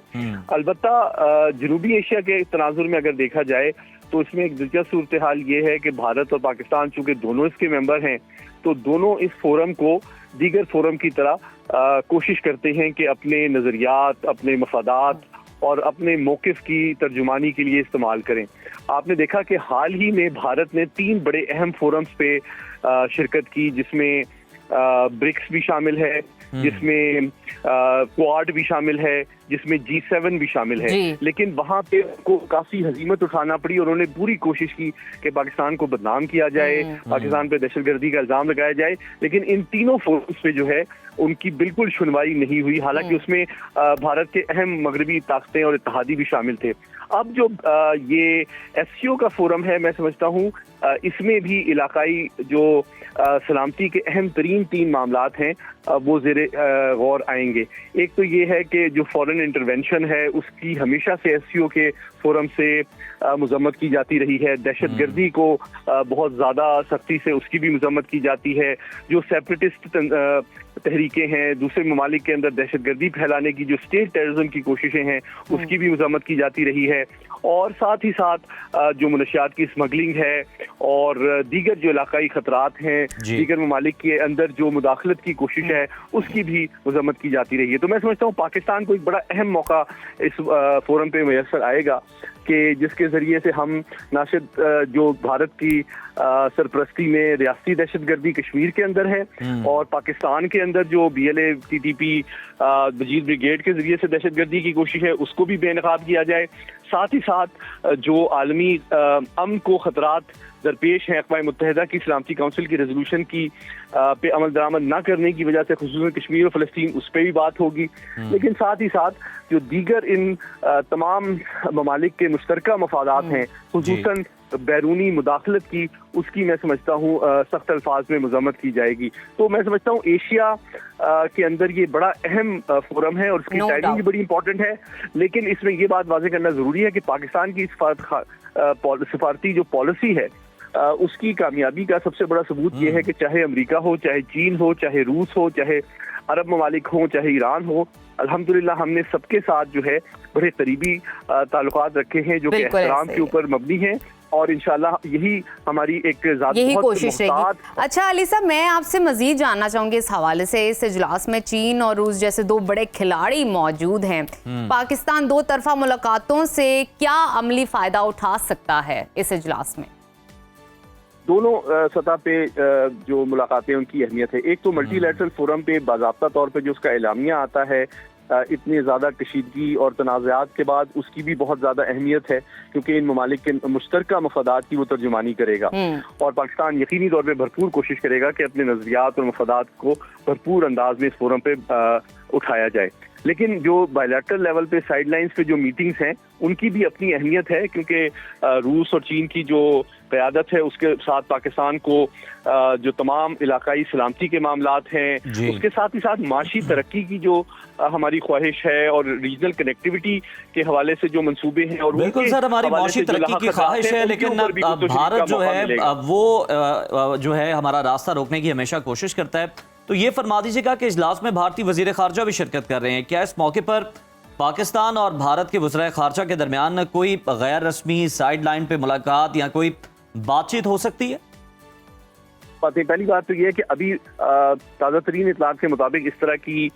अलबत्ता जनूबी एशिया के तनाजुर में अगर देखा जाए तो इसमें एक दिलचस्प सूरत हाल ये है कि भारत और पाकिस्तान चूंकि दोनों इसके मेंबर हैं तो दोनों इस फोरम को दीगर फोरम की तरह कोशिश करते हैं कि अपने नज़रियात, अपने मफादात और अपने मौक़िफ़ की तर्जुमानी के लिए इस्तेमाल करें। आपने देखा कि हाल ही में भारत ने 3 बड़े अहम फोरम्स पे शिरकत की, जिसमें ब्रिक्स भी शामिल है, जिसमें क्वाड भी शामिल है, जिसमें G7 भी शामिल है। लेकिन वहाँ पे को काफ़ी हजीमत उठाना पड़ी और उन्होंने पूरी कोशिश की कि पाकिस्तान को बदनाम किया जाए, पाकिस्तान पे दहशतगर्दी का इल्ज़ाम लगाया जाए, लेकिन इन तीनों फोरम्स पे जो है उनकी बिल्कुल सुनवाई नहीं हुई। हालांकि उसमें भारत के अहम मगरबी ताकतें और इत्तेहादी भी शामिल थे। अब जो ये SCO का फोरम है, मैं समझता हूँ इसमें भी इलाकाई जो सलामती के अहम तरीन 3 मामलात हैं वो ज़ेरे गौर आएंगे। एक तो ये है कि जो फॉरेन इंटरवेंशन है उसकी हमेशा से SCO के फोरम से मजम्मत की जाती रही है। दहशतगर्दी को बहुत ज़्यादा सख्ती से उसकी भी मजम्मत की जाती है। जो सेपरेटिस्ट तहरीकें हैं, दूसरे ममालिक के अंदर दहशतगर्दी फैलाने की जो स्टेट टेररिज्म की कोशिशें हैं उसकी भी मजम्मत की जाती रही है। और साथ ही साथ जो मनशियात की स्मगलिंग है और दीगर जो इलाकाई खतरात हैं, दीगर ममालिक के अंदर जो मुदाखलत की कोशिश है उसकी भी मजम्मत की जाती रही है। तो मैं समझता हूँ पाकिस्तान को एक बड़ा अहम मौका इस फोरम पे मैसर आएगा कि जिसके ज़रिए से हम ना सिर्फ जो भारत की सरपरस्ती में रियासती दहशतगर्दी कश्मीर के अंदर है और पाकिस्तान के अंदर जो BLA TTP वजीद ब्रिगेड के ज़रिए से दहशतगर्दी की कोशिश है उसको भी बेनकाब किया जाए। साथ ही साथ जो आलमी अमन को ख़तरात दरपेश हैं अक़वाम मुत्तहिदा की सलामती काउंसिल की रेजोल्यूशन की पे अमल दरामद न करने की वजह से, खुसूसन कश्मीर और फ़लस्तीन, उस पर भी बात होगी। लेकिन साथ ही साथ जो दीगर इन तमाम ममालिक के मुश्तरका मफादात हैं, खुसूसन बैरूनी मुदाखलत की, उसकी मैं समझता हूँ सख्त अल्फाज में मज़म्मत की जाएगी। तो मैं समझता हूँ एशिया के अंदर ये बड़ा अहम फोरम है और उसकी टाइमिंग भी बड़ी इंपॉर्टेंट है। लेकिन इसमें ये बात वाज़ेह करना ज़रूरी है कि पाकिस्तान की सिफारती जो पॉलिसी है उसकी कामयाबी का सबसे बड़ा सबूत ये है कि चाहे अमेरिका हो, चाहे चीन हो, चाहे रूस हो, चाहे अरब ममालिक हो, चाहे ईरान हो, अल्हम्दुलिल्लाह हमने सबके साथ जो है बड़े करीबी ताल्लुकात रखे हैं जो कि एहतराम के ऊपर मबनी हैं और इंशाल्लाह यही हमारी एक यही कोशिश रहेगी। अच्छा अली साहब, मैं आपसे मजीद जानना चाहूंगी इस हवाले से, इस इजलास में चीन और रूस जैसे दो बड़े खिलाड़ी मौजूद हैं। पाकिस्तान दो तरफा मुलाकातों से क्या अमली फायदा उठा सकता है इस इजलास में? दोनों सतह पे जो मुलाकातें उनकी अहमियत है। एक तो मल्टीलैटरल फोरम पे बाज़ाब्ता तौर पे जो उसका एलामिया आता है, इतनी ज़्यादा कशीदगी और तनाज़ात के बाद उसकी भी बहुत ज़्यादा अहमियत है क्योंकि इन ममालिक के मुश्तरका मफादात की वो तर्जुमानी करेगा और पाकिस्तान यकीनी तौर पे भरपूर कोशिश करेगा कि अपने नज़रियात और मफादात को भरपूर अंदाज में इस फोरम पे उठाया जाए। लेकिन जो बायलैटरल लेवल पे साइडलाइंस पे जो मीटिंग्स हैं उनकी भी अपनी अहमियत है क्योंकि रूस और चीन की जो क़यादत है उसके साथ पाकिस्तान को जो तमाम इलाकाई सलामती के मामलात हैं, उसके साथ ही साथ माशी तरक्की की जो हमारी ख्वाहिश है और रीजनल कनेक्टिविटी के हवाले से जो मंसूबे हैं और बिल्कुल सर, हमारी माशी तरक्की की ख्वाहिश है, लेकिन भारत जो है वो जो है हमारा रास्ता रोकने की हमेशा कोशिश करता है। तो ये फरमा दीजिएगा कि इजलास में भारतीय वजीर खारजा भी शिरकत कर रहे हैं, क्या इस मौके पर पाकिस्तान और भारत के वज़ीर खारजा के दरमियान कोई गैर रस्मी साइड लाइन पे मुलाकात या कोई बातचीत हो सकती है? पहली बात तो ये है कि अभी ताज़ा तरीन इतलात के मुताबिक इस तरह की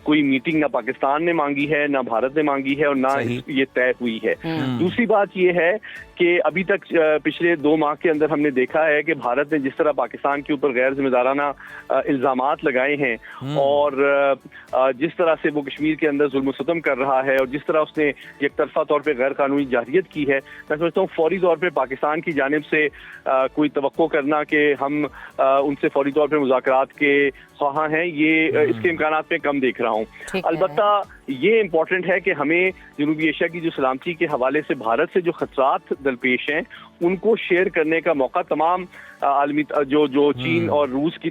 कोई मीटिंग ना पाकिस्तान ने मांगी है, ना भारत ने मांगी है और ना ये तय हुई है। दूसरी बात ये है कि अभी तक पिछले 2 माह के अंदर हमने देखा है कि भारत ने जिस तरह पाकिस्तान के ऊपर गैर जिम्मेदाराना इल्ज़ामात लगाए हैं और जिस तरह से वो कश्मीर के अंदर जुल्म सितम कर रहा है और जिस तरह उसने एक तरफा तौर पर गैर कानूनी जारियत की है, मैं समझता हूँ फौरी तौर पर पाकिस्तान की जानिब से कोई तवक्को करना कि हम उनसे फौरी तौर पर मुज़ाकरात के ख्वाह हैं, ये इसके इम्कानात पे कम देख रहा हूँ। अलबत्ता ये इम्पोर्टेंट है कि हमें जनूबी एशिया की जो सलामती के हवाले से भारत से जो खतरात दरपेश हैं उनको शेयर करने का मौका तमाम आलमी जो चीन और रूस की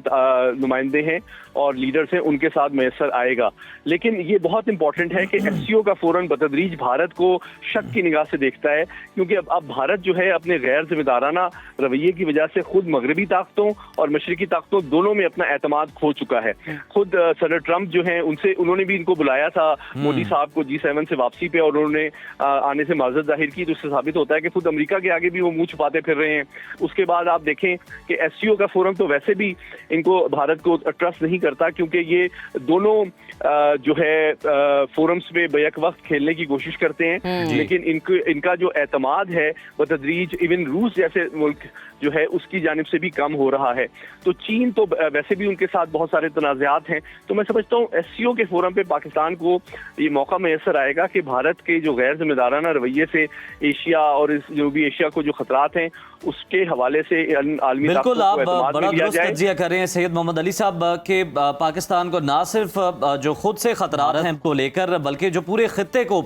नुमाइंदे हैं और लीडर्स हैं उनके साथ मैसर आएगा। लेकिन ये बहुत इंपॉर्टेंट है कि एससीओ का फोरन बतदरीज भारत को शक की निगाह से देखता है क्योंकि अब भारत जो है अपने गैर जिम्मेदाराना रवैये की वजह से खुद मगरबी ताकतों और मशरकी ताकतों दोनों में अपना एतमाद खो चुका है। खुद सदर ट्रंप जो है उन्होंने भी इनको बुलाया था मोदी साहब को G7 से वापसी पे और उन्होंने आने से माजरत जाहिर की, तो उससे साबित होता है कि खुद अमेरिका के आगे भी वो मुंह छुपाते फिर रहे हैं। उसके बाद आप देखें कि एससीओ का फोरम तो वैसे भी इनको भारत को ट्रस्ट नहीं करता क्योंकि ये दोनों जो है फोरम्स में बैक वक्त खेलने की कोशिश करते हैं, लेकिन इनका जो एतमाद है बतदरीज इवन रूस जैसे मुल्क जो है उसकी जानिब से भी कम हो रहा है। तो चीन तो वैसे भी उनके साथ बहुत सारे तनाज़ात हैं। तो मैं समझता हूँ एससीओ के फोरम पे पाकिस्तान को ये मौका मैसर आएगा कि भारत के जो गैर जिम्मेदाराना रवैये से एशिया और इस जनूबी एशिया को जो खतरात हैं उसके हवाले से आलमी बिल्कुल आप बड़ा दुरुस्त तज्जिया कर रहे हैं सैयद मोहम्मद अली साहब के पाकिस्तान को ना सिर्फ जो खुद से खतरात हैं को लेकर बल्कि जो पूरे खित्ते को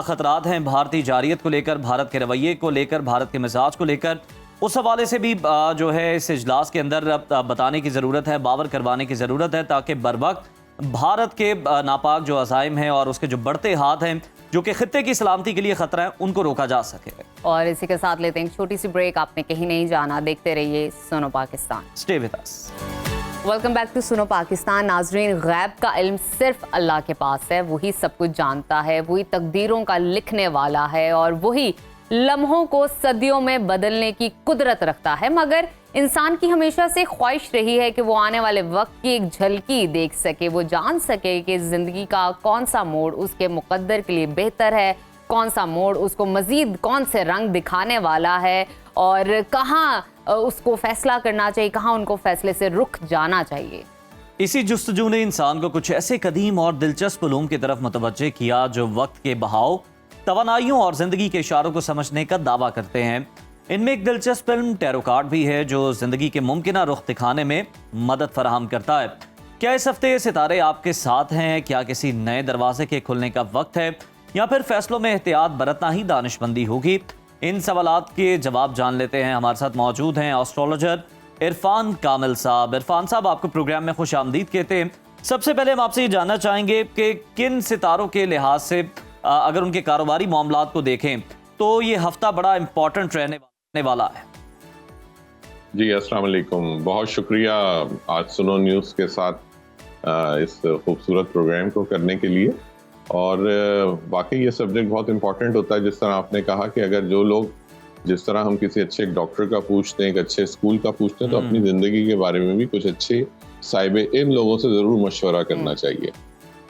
खतरात हैं भारतीय जारियत को लेकर, भारत के रवैये को लेकर, भारत के मिजाज को लेकर, उस हवाले से भी जो है इस इजलास के अंदर बताने की ज़रूरत है, बावर करवाने की ज़रूरत है ताकि बरवक्त भारत के नापाक जो अज़ाइम हैं और उसके जो बढ़ते हाथ हैं जो कि खित्ते की सलामती के लिए खतरा है उनको रोका जा सके। और इसी के साथ लेते हैं एक छोटी सी ब्रेक। आपने कहीं नहीं जाना, देखते रहिए सुनो Pakistan. Stay with us. Welcome back to सुनो पाकिस्तान। नाजरीन, गैब का इल्म सिर्फ अल्लाह के पास है, वही सब कुछ जानता है, वही तकदीरों का लिखने वाला है और वही लम्हों को सदियों में बदलने की कुदरत रखता है। मगर इंसान की हमेशा से ख्वाहिश रही है कि वो आने वाले वक्त की एक झलकी देख सके, वो जान सके कि ज़िंदगी का कौन सा मोड़ उसके मुकद्दर के लिए बेहतर है, कौन सा मोड़ उसको मज़ीद कौन से रंग दिखाने वाला है और कहाँ उसको फैसला करना चाहिए, कहाँ उनको फैसले से रुक जाना चाहिए। इसी जुस्तजू ने इंसान को कुछ ऐसे कदीम और दिलचस्प उलूम की तरफ मुतवज्जे किया जो वक्त के बहाव, तवानाइयों और ज़िंदगी के इशारों को समझने का दावा करते हैं। इनमें एक दिलचस्प फिल्म टैरो कार्ड भी है जो जिंदगी के मुमकिन रुख दिखाने में मदद फराहम करता है। क्या इस हफ्ते ये सितारे आपके साथ हैं? क्या किसी नए दरवाजे के खुलने का वक्त है या फिर फैसलों में एहतियात बरतना ही दानिशमंदी होगी? इन सवालात के जवाब जान लेते हैं। हमारे साथ मौजूद हैं एस्ट्रोलॉजर इरफान कामिल साहब। इरफान साहब, आपको प्रोग्राम में खुश आमदीद कहते हैं। सबसे पहले हम आपसे ये जानना चाहेंगे कि किन सितारों के लिहाज से अगर उनके कारोबारी मामलात को देखें तो ये हफ्ता बड़ा इंपॉर्टेंट रहने वाला है। जी अस्सलाम वालेकुम, बहुत शुक्रिया आज सुनो न्यूज़ के साथ इस खूबसूरत प्रोग्राम को करने के लिए। और वाकई ये सब्जेक्ट बहुत इंपॉर्टेंट होता है। जिस तरह आपने कहा कि अगर जो लोग, जिस तरह हम किसी अच्छे डॉक्टर का पूछते हैं, एक अच्छे स्कूल का पूछते हैं, तो अपनी ज़िंदगी के बारे में भी कुछ अच्छे साहिबे इन लोगों से ज़रूर मशवरा करना चाहिए।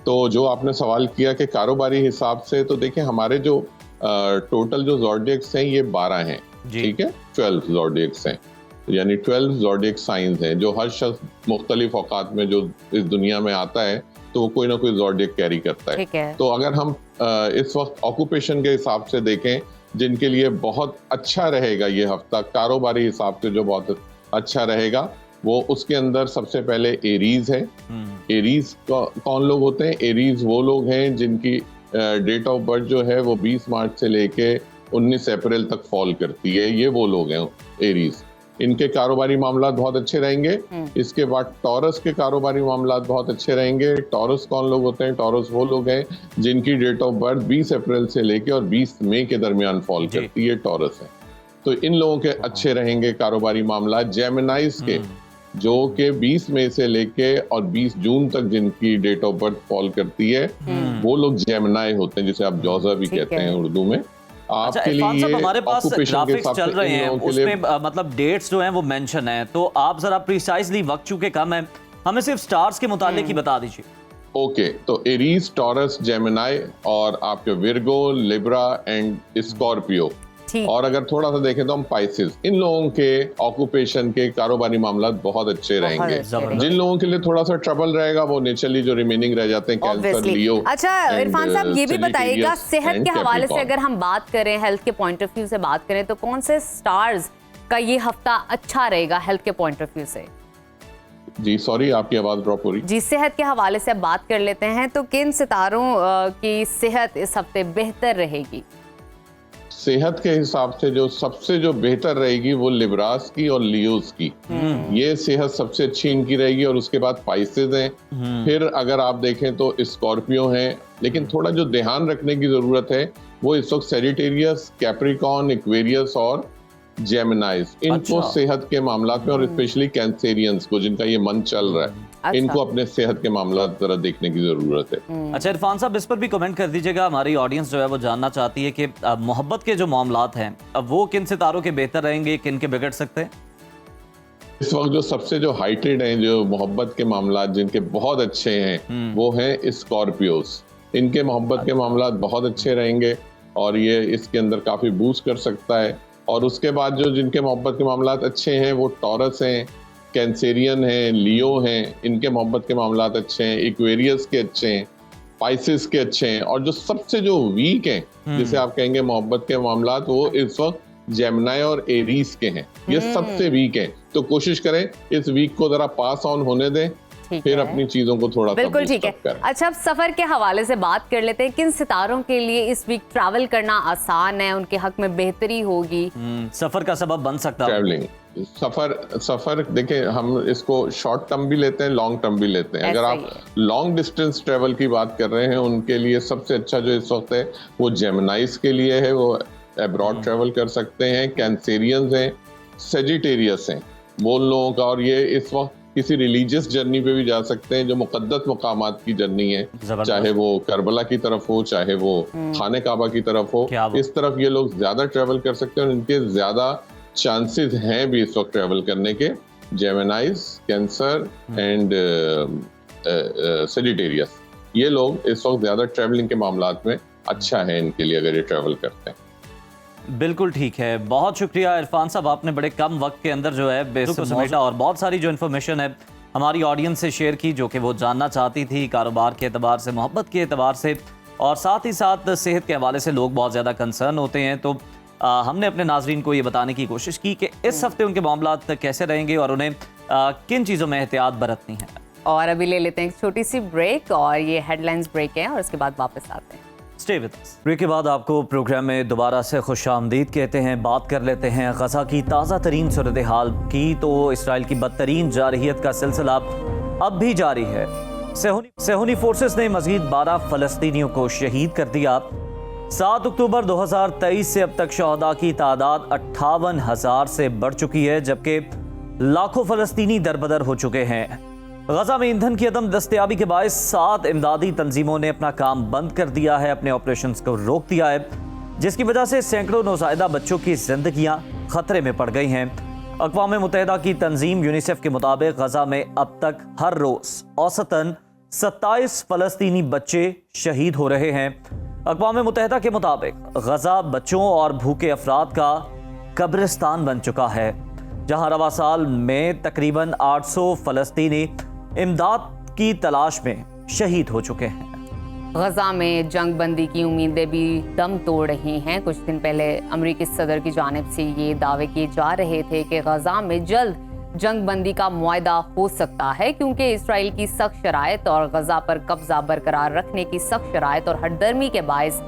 तो जो आपने सवाल किया कि कारोबारी हिसाब से, तो देखिए हमारे जो टोटल जो ज़ोडिएक्स हैं ये 12 हैं, ठीक है, 12 ज़ोडिएक्स हैं, यानी 12 ज़ोडिएक साइंस हैं जो हर शख्स मुख्तलिफ औकात में जो इस दुनिया में आता है तो वो कोई ना कोई ज़ोडिएक कैरी करता है। तो अगर हम इस वक्त ऑक्यूपेशन के हिसाब से देखें, जिनके लिए बहुत अच्छा रहेगा ये हफ्ता कारोबारी हिसाब से, जो बहुत अच्छा रहेगा, वो उसके अंदर सबसे पहले एरीज है। एरीज कौन लोग होते हैं? एरीज वो लोग हैं जिनकी डेट ऑफ बर्थ जो है वो 20 मार्च से लेके 19 अप्रैल तक फॉल करती है। ये वो लोग हैं एरीज। इनके कारोबारी मामला बहुत अच्छे रहेंगे। इसके बाद टॉरस के कारोबारी मामला बहुत अच्छे रहेंगे। टॉरस कौन लोग होते हैं? टॉरस वो लोग हैं जिनकी डेट ऑफ बर्थ 20 अप्रैल से लेके और 20 मई के दरमियान फॉल करती है, टॉरस है। तो इन लोगों के अच्छे रहेंगे कारोबारी मामला। जेमिनाइज के जो कि 20 मई से लेके और 20 जून तक जिनकी डेट ऑफ बर्थ फॉल करती है, वो लोग जेमिनाई होते हैं, जिसे आप जौजा भी कहते हैं उर्दू में। आपके लिए हमारे पास ग्राफिक्स चल रहे हैं, उसमें मतलब डेट्स जो हैं वो मेंशन है, तो आप जरा प्रिसाइजली, वक्त चूंकि कम है, हमें सिर्फ स्टार्स के मुतालिक ही बता दीजिए। ओके, तो एरीज, टॉरस, जेमिनाई और आपके विर्गो, लिब्रा एंड स्कॉर्पियो। और अगर थोड़ा सा देखें तो हम पाइसेस, इन लोगों के ऑक्यूपेशन के कारोबारी मामला बहुत अच्छे रहेंगे। जिन लोगों के लिए थोड़ा सा ट्रबल रहेगा वो नेचुरली जो रिमेनिंग रह जाते हैं, कैंसर, लियो। अच्छा इरफान साहब, ये भी बताइएगा सेहत के हवाले से अगर हम बात करें, हेल्थ के पॉइंट ऑफ व्यू से बात करें, तो कौन से स्टार्स का ये हफ्ता अच्छा रहेगा हेल्थ के पॉइंट ऑफ व्यू से? जी सॉरी, आपकी आवाज ड्रॉप हो रही। जी, सेहत के हवाले से बात कर लेते हैं, तो किन सितारों की सेहत इस हफ्ते बेहतर रहेगी? सेहत के हिसाब से जो सबसे जो बेहतर रहेगी वो लिब्रास की और लियोस की। ये सेहत सबसे अच्छी इनकी रहेगी। और उसके बाद पाइसेस हैं। फिर अगर आप देखें तो स्कॉर्पियो हैं। लेकिन थोड़ा जो ध्यान रखने की जरूरत है वो इस वक्त सेजिटेरियस, कैप्रिकॉर्न, एक्वेरियस और जेमिनाइज, इनको सेहत के मामला में, और स्पेशली कैंसेरियंस को जिनका ये मन चल रहा है, इनको अपने सेहत के मामला जरा देखने की जरूरत है। अच्छा इरफान साहब, इस पर भी कमेंट कर दीजिएगा। हमारी ऑडियंस जो है वो जानना चाहती है कि मोहब्बत के जो मामलात हैं, अब वो किन सितारों के बेहतर रहेंगे, किन के बिगड़ सकते हैं? इस वक्त जो सबसे जो हाइटेड हैं, जो मोहब्बत के मामला जिनके बहुत अच्छे हैं, वो हैं स्कॉर्पियोस। इनके मोहब्बत के मामला बहुत अच्छे रहेंगे और ये इसके अंदर काफी बूस्ट कर सकता है। और उसके बाद जो जिनके मोहब्बत के मामला अच्छे हैं वो टॉरस हैं, कैंसेरियन हैं, लियो हैं, इनके मोहब्बत के मामला अच्छे हैं, एक्वेरियस के अच्छे हैं, पाइसेस के अच्छे हैं। और जो सबसे जो वीक हैं, जिसे आप कहेंगे मोहब्बत के मामला, वो इस वक्त जेमिनाई और एरीज के हैं। ये सबसे वीक हैं। तो कोशिश करें इस वीक को जरा पास ऑन होने दें, फिर अपनी चीजों को थोड़ा बिल्कुल ठीक है। अच्छा, अब सफर के हवाले से बात कर लेते हैं। किन सितारों के लिए इस वीक ट्रैवल करना आसान है, उनके हक में बेहतरी होगी? सफर का सबब बन सकता है ट्रैवलिंग। सफर देखें, हम इसको शॉर्ट टर्म भी लेते हैं, लॉन्ग टर्म भी लेते हैं। अगर आप लॉन्ग डिस्टेंस ट्रैवल की बात कर रहे हैं, उनके लिए सबसे अच्छा जो इस वक्त है वो जेमिनाइज के लिए है, वो अब्रॉड ट्रैवल कर सकते हैं। कैंसेरियंस हैं, सेजिटेरियस हैं वो लोगों का, और ये इस वक्त किसी रिलीजियस जर्नी पे भी जा सकते हैं, जो मुकद्दस मकामात की जर्नी है, चाहे वो करबला की तरफ हो, चाहे वो खाने काबा की तरफ हो, इस तरफ ये लोग ज्यादा ट्रैवल कर सकते हैं और इनके ज्यादा चांसेस हैं भी इस वक्त ट्रैवल करने के। जेमिनाइज, कैंसर एंड सेजिटेरियस, ये लोग इस वक्त ज्यादा ट्रैवलिंग के मामलात में अच्छा है इनके लिए अगर ये ट्रैवल करते हैं। बिल्कुल ठीक है, बहुत शुक्रिया इरफान साहब, आपने बड़े कम वक्त के अंदर जो है बेसिक को समेटा और बहुत सारी जो इन्फॉर्मेशन है हमारी ऑडियंस से शेयर की, जो कि वो जानना चाहती थी कारोबार के एतबार से, मोहब्बत के एतबार से, और साथ ही साथ सेहत के हवाले से लोग बहुत ज़्यादा कंसर्न होते हैं। तो हमने अपने नाजरीन को ये बताने की कोशिश की कि इस हफ्ते उनके मामलात कैसे रहेंगे और उन्हें किन चीज़ों में एहतियात बरतनी है। और अभी ले लेते हैं एक छोटी सी ब्रेक, और ये हेडलाइंस ब्रेक है और उसके बाद वापस आते हैं। Stay with us. ब्रेक के बाद आपको प्रोग्राम में दोबारा से खुशामदीद कहते हैं। बात कर लेते हैं गजा की ताज़ा तरीन सूरत हाल की। तो इसराइल की बदतरीन जारहियत का सिलसिला अब भी जारी है। सेहूनी फोर्सेस ने मजीद 12 फलस्तीनियों को शहीद कर दिया। 7 अक्टूबर 2023 से अब तक शहदा की तादाद 58,000 से बढ़ चुकी है, जबकि लाखों फलस्तीनी दरबदर हो चुके हैं। गजा में ईंधन की अदम दस्तयाबी के बायस 7 इमदादी तंजीमों ने अपना काम बंद कर दिया है, अपने ऑपरेशंस को रोक दिया है, जिसकी वजह से सैकड़ों नौज़ायदा बच्चों की जिंदगियां खतरे में पड़ गई हैं। अक़वाम मुत्तहिदा की तंजीम यूनिसेफ के मुताबिक गजा में अब तक हर रोज़ औसतन 27 फलस्तीनी बच्चे शहीद हो रहे हैं। अक़वाम मुत्तहिदा के मुताबिक गजा बच्चों और भूखे अफराद का कब्रिस्तान बन चुका है, जहां रवा साल में तकरीबन 800 फलस्तीनी इमदाद की तलाश में शहीद हो चुके हैं। गजा में जंग बंदी की उम्मीदें भी दम तोड़ रही हैं। कुछ दिन पहले अमेरिकी सदर की जानिब से ये दावे किए जा रहे थे कि गजा में जल्द जंग बंदी का मुआहदा हो सकता है, क्योंकि इसराइल की सख्त शराइत और गजा पर कब्जा बरकरार रखने की सख्त शराइत और हटदर्मी के बायस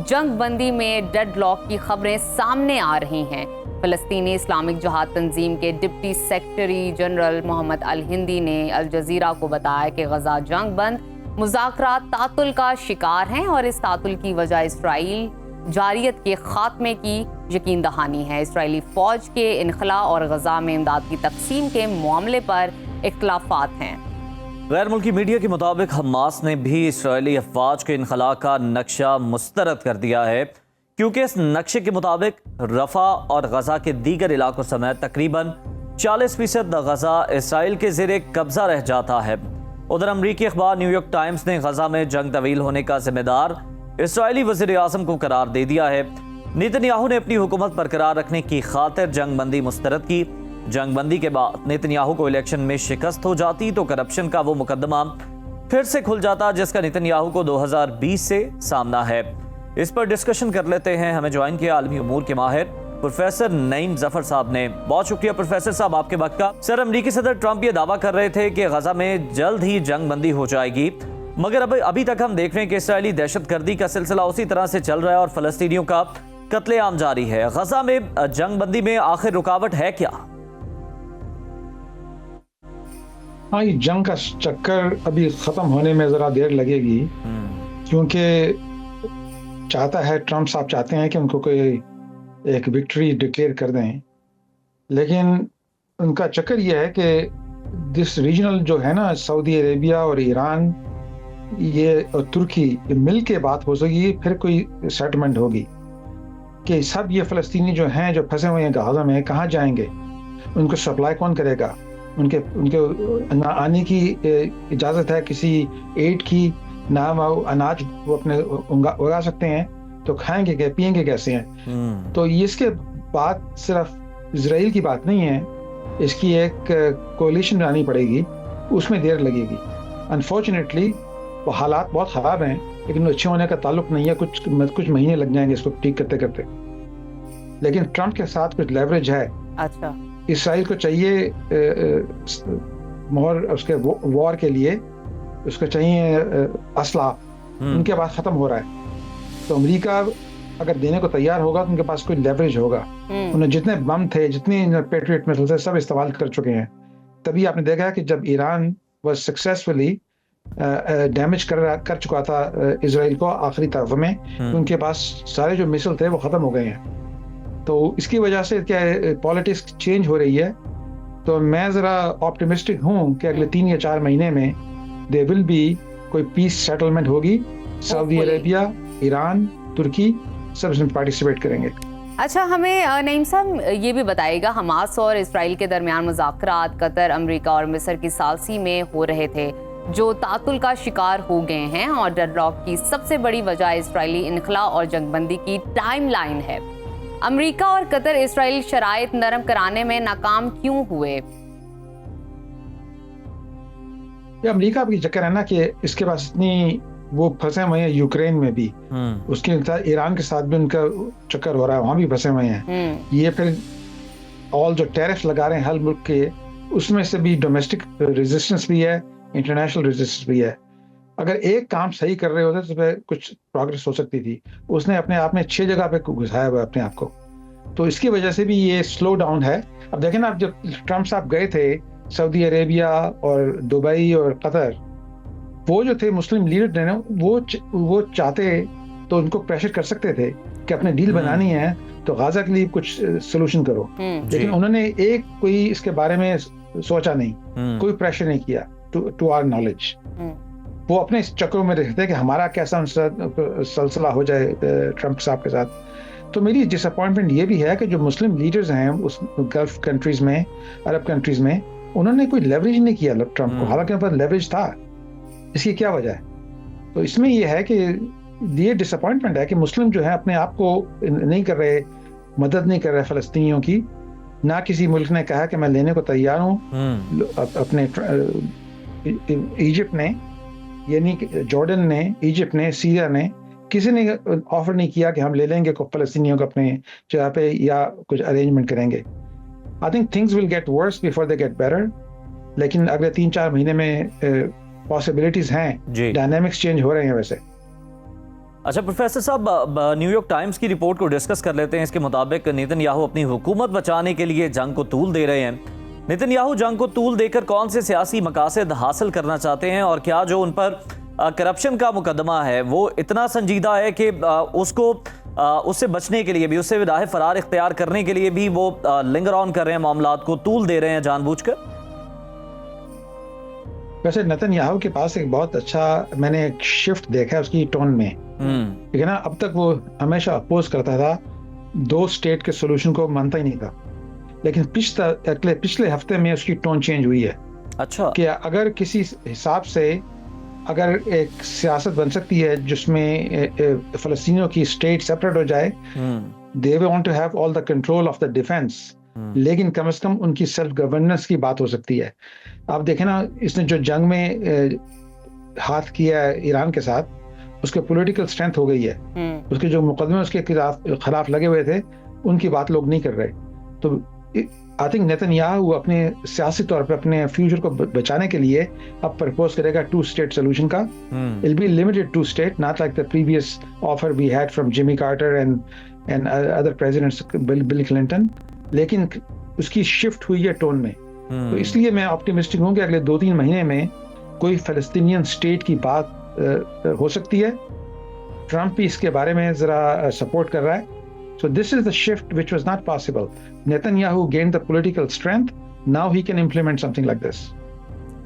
जंग बंदी में डेडलॉक की खबरें सामने आ रही हैं। फ़लस्तीनी इस्लामिक जहाद तंजीम के डिप्टी सेक्रेटरी जनरल मोहम्मद अल हिंदी ने अल जजीरा को बताया कि गजा जंग बंद मुज़ाकरात तातुल का शिकार हैं और इस तातुल की वजह इसराइल जारियत के खात्मे की यकीन दहानी है। इसराइली फ़ौज के इनखला और गजा में इमदाद की तकसीम के मामले पर इख्तिलाफात हैं। गैर मुल्की मीडिया के मुताबिक हमास ने भी इसराइली अफवाज के इनखला का नक्शा मुस्तरद कर दिया है, क्योंकि इस नक्शे के मुताबिक रफा और गजा के दीगर इलाकों समेत तकरीबन 40% गजा इसराइल के ज़ेरे कब्जा रह जाता है। उधर अमरीकी अखबार न्यूयॉर्क टाइम्स ने गजा में जंग तवील होने का जिम्मेदार इसराइली वज़ीर आज़म को करार दे दिया है। नेतन्याहू ने अपनी हुकूमत बरकरार रखने की खातिर जंग बंदी मुस्तरद की। जंग बंदी के बाद नेतन्याहू को इलेक्शन में शिकस्त हो जाती तो करप्शन का वो मुकदमा फिर से खुल जाता, जिसका नेतन्याहू को 2020 से सामना है। इस पर डिस्कशन कर लेते हैं। हमें ज्वाइन किया आलमी उमूर के माहिर प्रोफेसर नईम जफर साहब ने। बहुत शुक्रिया प्रोफेसर साहब आपके वक्त का। सर, अमरीकी सदर ट्रंप ये दावा कर रहे थे कि गजा में जल्द ही जंग बंदी हो जाएगी, मगर अभी तक हम देख रहे हैं कि इसराइली दहशतगर्दी का सिलसिला उसी तरह से चल रहा है और फलस्तीनियों का कत्लेआम जारी है। गजा में जंग बंदी में आखिर रुकावट है क्या? हाँ, ये जंग का चक्कर अभी खत्म होने में जरा देर लगेगी, क्योंकि चाहता है ट्रंप साहब चाहते हैं कि उनको कोई एक विक्ट्री डिक्लेयर कर दें, लेकिन उनका चक्कर ये है कि दिस रीजनल जो है ना, सऊदी अरेबिया और ईरान ये और तुर्की ये मिल के बात हो सकेगी, फिर कोई सेटलमेंट होगी कि सब ये फ़लस्तीनी जो हैं जो फंसे हुए हैं गाज़ा में कहाँ जाएंगे, उनको सप्लाई कौन करेगा, उनके आने की इजाज़त है किसी एड की, ना वो अनाज वो अपने उगा सकते हैं, तो खाएंगे क्या, पिएंगे कैसे हैं। तो इसके बात सिर्फ इजराइल की बात नहीं है, इसकी एक कोalition बनानी पड़ेगी, उसमें देर लगेगी। अनफॉर्चुनेटली वो हालात बहुत ख़राब हैं, लेकिन अच्छे होने का ताल्लुक नहीं है, कुछ महीने लग जाएंगे इसको ठीक करते करते। लेकिन ट्रंप के साथ कुछ लेवरेज है। अच्छा, इसराइल को चाहिए मोर उसके वॉर के लिए उसको चाहिए असला, उनके पास ख़त्म हो रहा है, तो अमेरिका अगर देने को तैयार होगा तो उनके पास कोई लेवरेज होगा। उन्हें जितने बम थे, जितने पेट्रियट मिसाइल थे, सब इस्तेमाल कर चुके हैं। तभी आपने देखा कि जब ईरान वह सक्सेसफुली डैमेज कर चुका था इजराइल को आखिरी तरफ में, उनके पास सारे जो मिसाइल थे वो ख़त्म हो गए हैं। तो इसकी वजह से क्या पॉलिटिक्स चेंज हो रही है। तो मैं ज़रा ऑप्टिमिस्टिक हूँ कि अगले 3 या 4 महीने में देयर विल बी कोई पीस सेटलमेंट होगी। सऊदी अरेबिया, ईरान, तुर्की सब इसमें पार्टिसिपेट करेंगे। अच्छा, हमें नईम साहब ये भी बताइएगा, हमास और इसराइल के दरमियान मुज़ाकरात कतर, अमेरिका और मिस्र की सालसी में हो रहे थे, जो तातुल का शिकार हो गए हैं, और डेडलॉक की सबसे बड़ी वजह इसराइली इनखला और जंगबंदी की टाइमलाइन है। अमेरिका और कतर इसराइल शराइत नरम कराने में नाकाम क्यों हुए? अमेरिका की चक्कर है ना कि इसके पास इतनी वो फंसे हुए हैं यूक्रेन में भी, उसके साथ ईरान के साथ भी उनका चक्कर हो रहा है, वहाँ भी फंसे हुए हैं। ये फिर ऑल जो टैरिफ लगा रहे हैं हर मुल्क के, उसमें से भी डोमेस्टिक रेजिस्टेंस भी है, इंटरनेशनल रेजिस्टेंस भी है। अगर एक काम सही कर रहे होते तो फिर कुछ प्रोग्रेस हो सकती थी। उसने अपने आप में 6 जगह पे घुसाया हुआ अपने आप को, तो इसकी वजह से भी ये स्लो डाउन है। अब देखें ना, अब जब ट्रम्प साहब गए थे सऊदी अरेबिया और दुबई और कतर, वो जो थे मुस्लिम लीडर ने वो चाहते तो उनको प्रेशर कर सकते थे कि अपने डील बनानी है तो गाजा के लिए कुछ सोल्यूशन करो, लेकिन उन्होंने कोई इसके बारे में सोचा नहीं, कोई प्रेशर नहीं किया टू आवर नॉलेज। वो अपने इस चक्रों में रहते कि हमारा कैसा उनसे सिलसिला हो जाए ट्रम्प साहब के साथ। तो मेरी डिसअपॉइंटमेंट ये भी है कि जो मुस्लिम लीडर्स हैं उस गल्फ कंट्रीज में, अरब कंट्रीज में, उन्होंने कोई लेवरेज नहीं किया ट्रम्प को, हालांकि उनके पास लेवरेज था। इसकी क्या वजह है? तो इसमें ये है कि ये डिसअपॉइंटमेंट है कि मुस्लिम जो है अपने आप को नहीं कर रहे, मदद नहीं कर रहे फ़लस्तीनियों की। ना किसी मुल्क ने कहा कि मैं लेने को तैयार हूँ। अपने इजिप्ट ने, यानी जॉर्डन ने, इजिप्ट ने, सीरिया ने, किसी ने ऑफर नहीं किया कि हम ले लेंगे फ़लस्तीनियों को अपने जगह पे या कुछ अरेंजमेंट करेंगे। I think things will get worse before they get better, लेकिन अगले 3-4 महीने में पॉसिबिलिटीज हैं, डायनामिक्स चेंज हो रहे हैं वैसे। अच्छा प्रोफेसर साहब, न्यूयॉर्क टाइम्स की रिपोर्ट को डिस्कस कर लेते हैं। इसके मुताबिक नेतन्याहू अपनी हुकूमत बचाने के लिए जंग को तूल दे रहे हैं। नेतन्याहू जंग को तूल देकर कौन से सियासी मकासद हासिल करना चाहते हैं, और क्या जो उन पर करप्शन का मुकदमा है वो इतना संजीदा है कि उससे बचने के लिए भी, उससे राह फरार इख्तियार करने के लिए भी वो लिंगर ऑन कर रहे हैं, मामलात को तूल दे रहे हैं जानबूझकर? वैसे नेतन्याहू के पास एक बहुत अच्छा, मैंने एक शिफ्ट देखा है उसकी टोन में। लेकिन ना, अब तक वो हमेशा अपोज करता था, 2 स्टेट के सोल्यूशन को मानता ही नहीं था, लेकिन पिछले हफ्ते में उसकी टोन चेंज हुई है। अच्छा, कि अगर किसी हिसाब से अगर एक सियासत बन सकती है जिसमें फ़लस्तीनियों की स्टेट सेपरेट हो जाए, they want to have all the control of the defence, लेकिन कम से कम उनकी सेल्फ गवर्नेंस की बात हो सकती है। आप देखें ना, इसने जो जंग में हाथ किया है ईरान के साथ, उसके पॉलिटिकल स्ट्रेंथ हो गई है। उसके जो मुकदमे उसके खिलाफ लगे हुए थे, उनकी बात लोग नहीं कर रहे। तो आई थिंक नेतन्याहू अपने सियासी तौर पे अपने फ्यूचर को बचाने के लिए अब प्रपोज करेगा 2 स्टेट सोल्यूशन का। It be limited 2 state, not like the previous offer we had from Jimmy Carter and other presidents, Bill Clinton. लेकिन उसकी शिफ्ट हुई है टोन में, तो इसलिए मैं ऑप्टिमिस्टिक हूँ कि अगले 2-3 महीने में कोई फ़लस्तीनियन स्टेट की बात हो सकती है। ट्रम्प भी इसके बारे में जरा सपोर्ट कर रहा है। So this is the shift which was not possible. Netanyahu gained the political strength. Now he can implement something like this.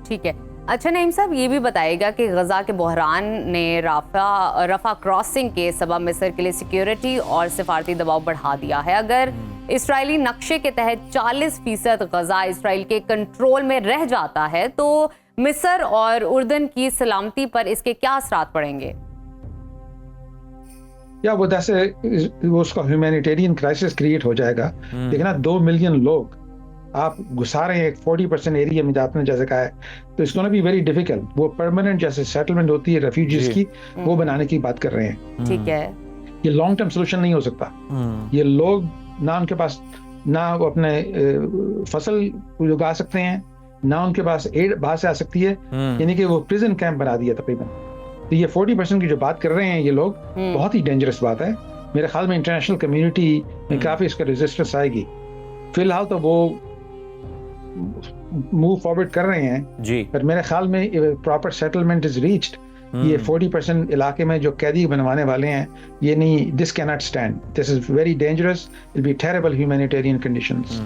ठीक है। अच्छा नईम साहब, ये भी बताइएगा कि गजा के बहरान ने रफा क्रॉसिंग के सबब मिस्र के लिए सिक्योरिटी और सिफारती दबाव बढ़ा दिया है। अगर इस्राएली नक्शे के तहत 40% गजा इस्राएल के कंट्रोल में रह जाता है, तो मिस्र और उर्दन की सलामती पर इसके क्या असरात पड़ेंगे? या वो उसका ह्यूमैनिटेरियन क्राइसिस क्रिएट हो जाएगा। लेकिन ना, 2 मिलियन लोग आप घुसा रहे हैं 40% एरिया में, आपने जैसे कहा है, तो it's gonna be very difficult. वो परमानेंट जैसे सेटलमेंट होती है रेफ्यूजीज की, वो बनाने की बात कर रहे हैं। ठीक है, ये लॉन्ग टर्म सोल्यूशन नहीं हो सकता। ये लोग ना, उनके पास ना वो अपने फसल उगा सकते हैं, ना उनके पास एड बाहर से आ सकती है, यानी कि वो प्रिजन कैंप बना दिया तकरीबन। तो ये 40% की जो बात कर रहे हैं ये लोग, बहुत ही डेंजरस बात है। मेरे ख्याल में इंटरनेशनल कम्युनिटी में काफी इसका रेजिस्टेंस आएगी। फिलहाल तो वो मूव फॉरवर्ड कर रहे हैं जी, पर मेरे ख्याल में प्रॉपर सेटलमेंट इज रीच्ड। ये 40% इलाके में जो कैदी बनवाने वाले हैं, ये नहीं, this can not stand, this is very dangerous, it be terrible humanitarian conditions.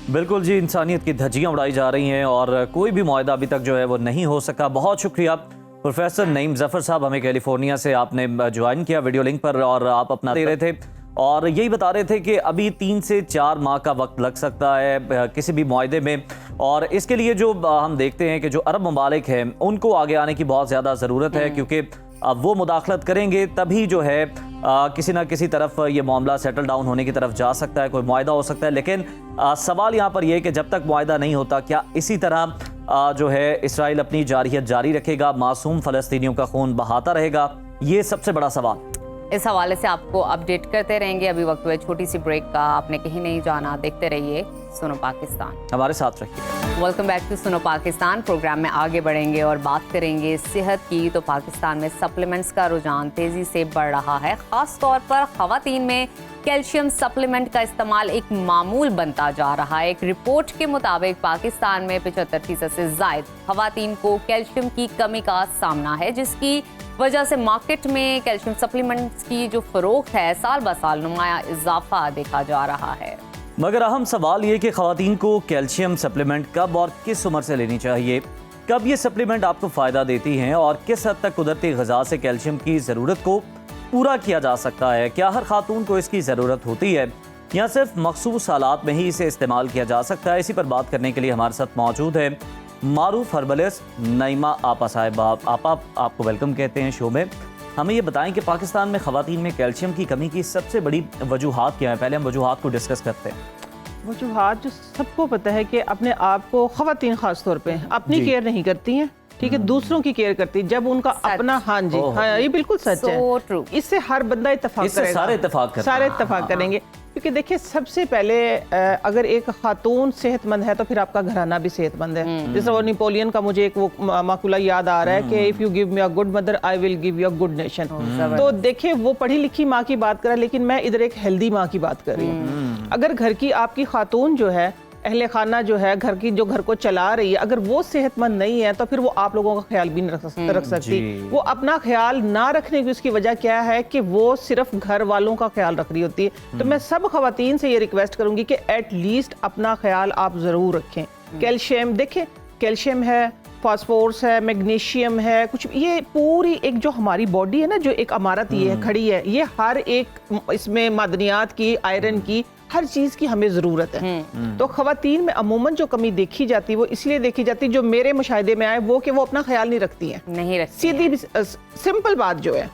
बिल्कुल जी, इंसानियत की धज्जियां उड़ाई जा रही हैं और कोई भी मुआहदा अभी तक जो है वो नहीं हो सका। बहुत शुक्रिया प्रोफेसर नईम जफर साहब, हमें कैलिफोर्निया से आपने ज्वाइन किया वीडियो लिंक पर, और आप अपना दे रहे थे और यही बता रहे थे कि अभी 3 से 4 माह का वक्त लग सकता है किसी भी मुआहदे में, और इसके लिए जो हम देखते हैं कि जो अरब ममालिक हैं उनको आगे आने की बहुत ज़्यादा ज़रूरत है, क्योंकि अब वो मुदाखलत करेंगे तभी जो है किसी ना किसी तरफ ये मामला सेटल डाउन होने की तरफ जा सकता है, कोई मुआहदा हो सकता है। लेकिन सवाल यहाँ पर यह है कि जब तक मुआहदा नहीं होता, क्या इसी तरह जो है इसराइल अपनी जारहियत जारी रखेगा, मासूम फलस्तीनियों का खून बहाता रहेगा? ये सबसे बड़ा सवाल। इस हवाले से आपको अपडेट करते रहेंगे। अभी वक्त हुआ छोटी सी ब्रेक का, आपने कहीं नहीं जाना, देखते रहिए सुनो पाकिस्तान, हमारे साथ रखिए। वेलकम बैक टू सुनो पाकिस्तान। प्रोग्राम में आगे बढ़ेंगे और बात करेंगे सेहत की। तो पाकिस्तान में सप्लीमेंट्स का रुझान तेजी से बढ़ रहा है, खास तौर पर खवातीन में कैल्शियम सप्लीमेंट का इस्तेमाल एक मामूल बनता जा रहा है। एक रिपोर्ट के मुताबिक पाकिस्तान में 75% से जायद खवातीन को कैल्शियम की कमी का सामना है, जिसकी वजह से मार्केट में कैल्शियम सप्लीमेंट्स की जो फरोख्त है साल ब साल नुमाया इजाफा देखा जा रहा है। मगर अहम सवाल ये कि खवातीन को कैल्शियम सप्लीमेंट कब और किस उम्र से लेनी चाहिए, कब ये सप्लीमेंट आपको फ़ायदा देती हैं और किस हद तक कुदरती ग़िज़ा से कैल्शियम की ज़रूरत को पूरा किया जा सकता है? क्या हर खातून को इसकी ज़रूरत होती है या सिर्फ मखसूस हालात में ही इसे इस्तेमाल किया जा सकता है? इसी पर बात करने के लिए हमारे साथ मौजूद है मारूफ हर्बलिस्ट नईमा आपा साहिबा। आपा, आपको वेलकम कहते हैं शो में। हमें ये बताएं कि पाकिस्तान में खवातीन में कैल्शियम की कमी की सबसे बड़ी वजूहात क्या है? पहले हम वजूहात को डिस्कस करते हैं। वजूहात जो सबको पता है कि अपने आप को खवातीन खास तौर पे अपनी केयर नहीं करती हैं, ठीक है, दूसरों की केयर करती है। जब उनका अपना, हाँ जी, हाँ, ये बिल्कुल सच है। इससे हर बंदा इत्तेफाक करेगा, सारे इत्तेफाक करेंगे। क्योंकि देखिए, सबसे पहले अगर एक खातून सेहतमंद है तो फिर आपका घराना भी सेहतमंद है। जैसे वो नेपोलियन का मुझे एक वो माकुला याद आ रहा है कि if you give me a good mother I will give you a good nation. तो देखिए, वो पढ़ी लिखी माँ की बात कर रहा है, लेकिन मैं इधर एक हेल्दी माँ की बात कर रही हूँ। अगर घर की आपकी खातून जो है, अहले खाना जो है, घर की जो घर को चला रही है, अगर वो सेहतमंद नहीं है तो फिर वो आप लोगों का ख्याल भी नहीं रख सकती। वो अपना ख्याल ना रखने की उसकी वजह क्या है कि वो सिर्फ घर वालों का ख्याल रख रही होती है। तो मैं सब खवातीन से ये रिक्वेस्ट करूंगी कि एटलीस्ट अपना ख्याल आप जरूर रखें। कैल्शियम, देखें, कैल्शियम है, फास्फोरस है, मैग्नीशियम है, कुछ ये पूरी एक जो हमारी बॉडी है ना, जो एक इमारत ये खड़ी है, ये हर एक इसमें मादनियात की, आयरन की, हर चीज की हमें जरूरत है। तो खवातीन में अमूमन जो कमी देखी जाती है वो इसलिए देखी जाती है, जो मेरे मुशाहिदे में आए, वो कि वो अपना ख्याल नहीं रखती हैं। सीधी सिंपल बात जो है,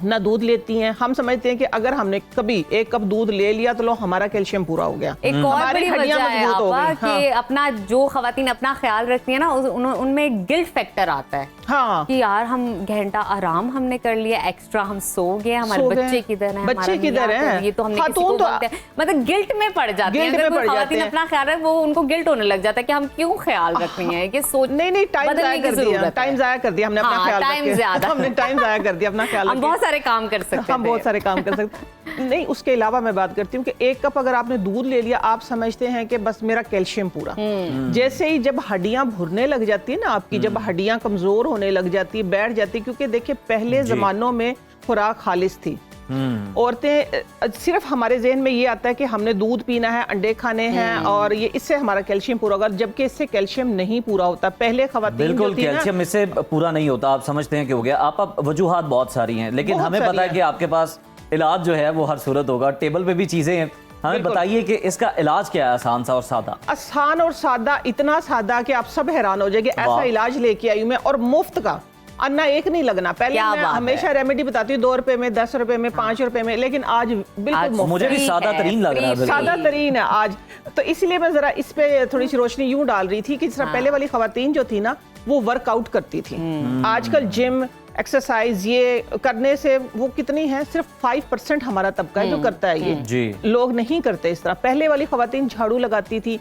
ना दूध लेती हैं। हम समझते हैं कि अगर हमने कभी 1 कप दूध ले लिया तो लो हमारा कैल्शियम पूरा हो गया। एक और बड़ी वजह है आपा कि अपना जो खवातीन अपना ख्याल रखती है ना, उनमें गिल्ट फैक्टर आता है। हाँ, कि यार हम घंटा आराम हमने कर लिया, एक्स्ट्रा हम सो गए, हमारे बच्चे किधर हैं, बच्चे किधर हैं, ये तो हमने किसी को बोलते हैं, मतलब गिल्ट में पड़ जाते हैं। अगर कोई खवातीन अपना ख्याल रखे, वो उनको गिल्ट होने लग जाता है कि हम क्यों ख्याल रख रही हैं, कि सोच नहीं टाइम जाया कर दिया हमने अपना ख्याल, हमने टाइम जाया कर दिया अपना ख्याल। हम बहुत सारे काम कर सकते हैं, हम बहुत सारे काम कर सकते नहीं। उसके अलावा मैं बात करती हूँ कि 1 कप अगर आपने दूध ले लिया, आप समझते हैं कि बस मेरा कैल्शियम पूरा। जैसे ही जब हड्डियां भुरने लग जाती है ना आपकी, जब हड्डियां कमजोर होने लग जाती है, बैठ जाती है, क्योंकि देखिए पहले जमानों में खुराक खालिस थी। औरतें सिर्फ हमारे जहन में ये आता है कि हमने दूध पीना है, अंडे खाने हैं और ये इससे हमारा कैल्शियम पूरा होगा, जबकि इससे कैल्शियम नहीं पूरा होता। पहले खवातीन बिल्कुल कैल्शियम इससे पूरा नहीं होता। आप समझते हैं कि हो गया। आप वजूहात बहुत सारी हैं, लेकिन हमें पता है कि आपके पास इलाज जो है वो हर सूरत होगा। टेबल पे भी चीजें हैं, हमें बताइए कि इसका इलाज क्या है? आसान सा और सादा। आसान और सादा, इतना सादा कि आप सब हैरान हो जाएंगे। ऐसा इलाज लेके आई हूँ मैं, और मुफ्त का, अन्ना एक नहीं लगना। पहले मैं हमेशा रेमेडी बताती हूँ 2 रुपए में, 10 रुपए में, 5 रुपए में, लेकिन आज बिल्कुल मुफ्त। मुझे भी सादा तरीन लग रहा है, सादा तरीन है आज। तो इसलिए मैं जरा इस पे थोड़ी सी रोशनी यूं डाल रही थी कि जिस तरह पहले वाली खवातीन जो थी ना, वो वर्कआउट करती थी। आजकल जिम, एक्सरसाइज ये करने से वो कितनी है, सिर्फ 5% हमारा तबका है जो करता है ये। लोग नहीं करते इस तरह। पहले वाली खवातीन झाड़ू लगाती थी,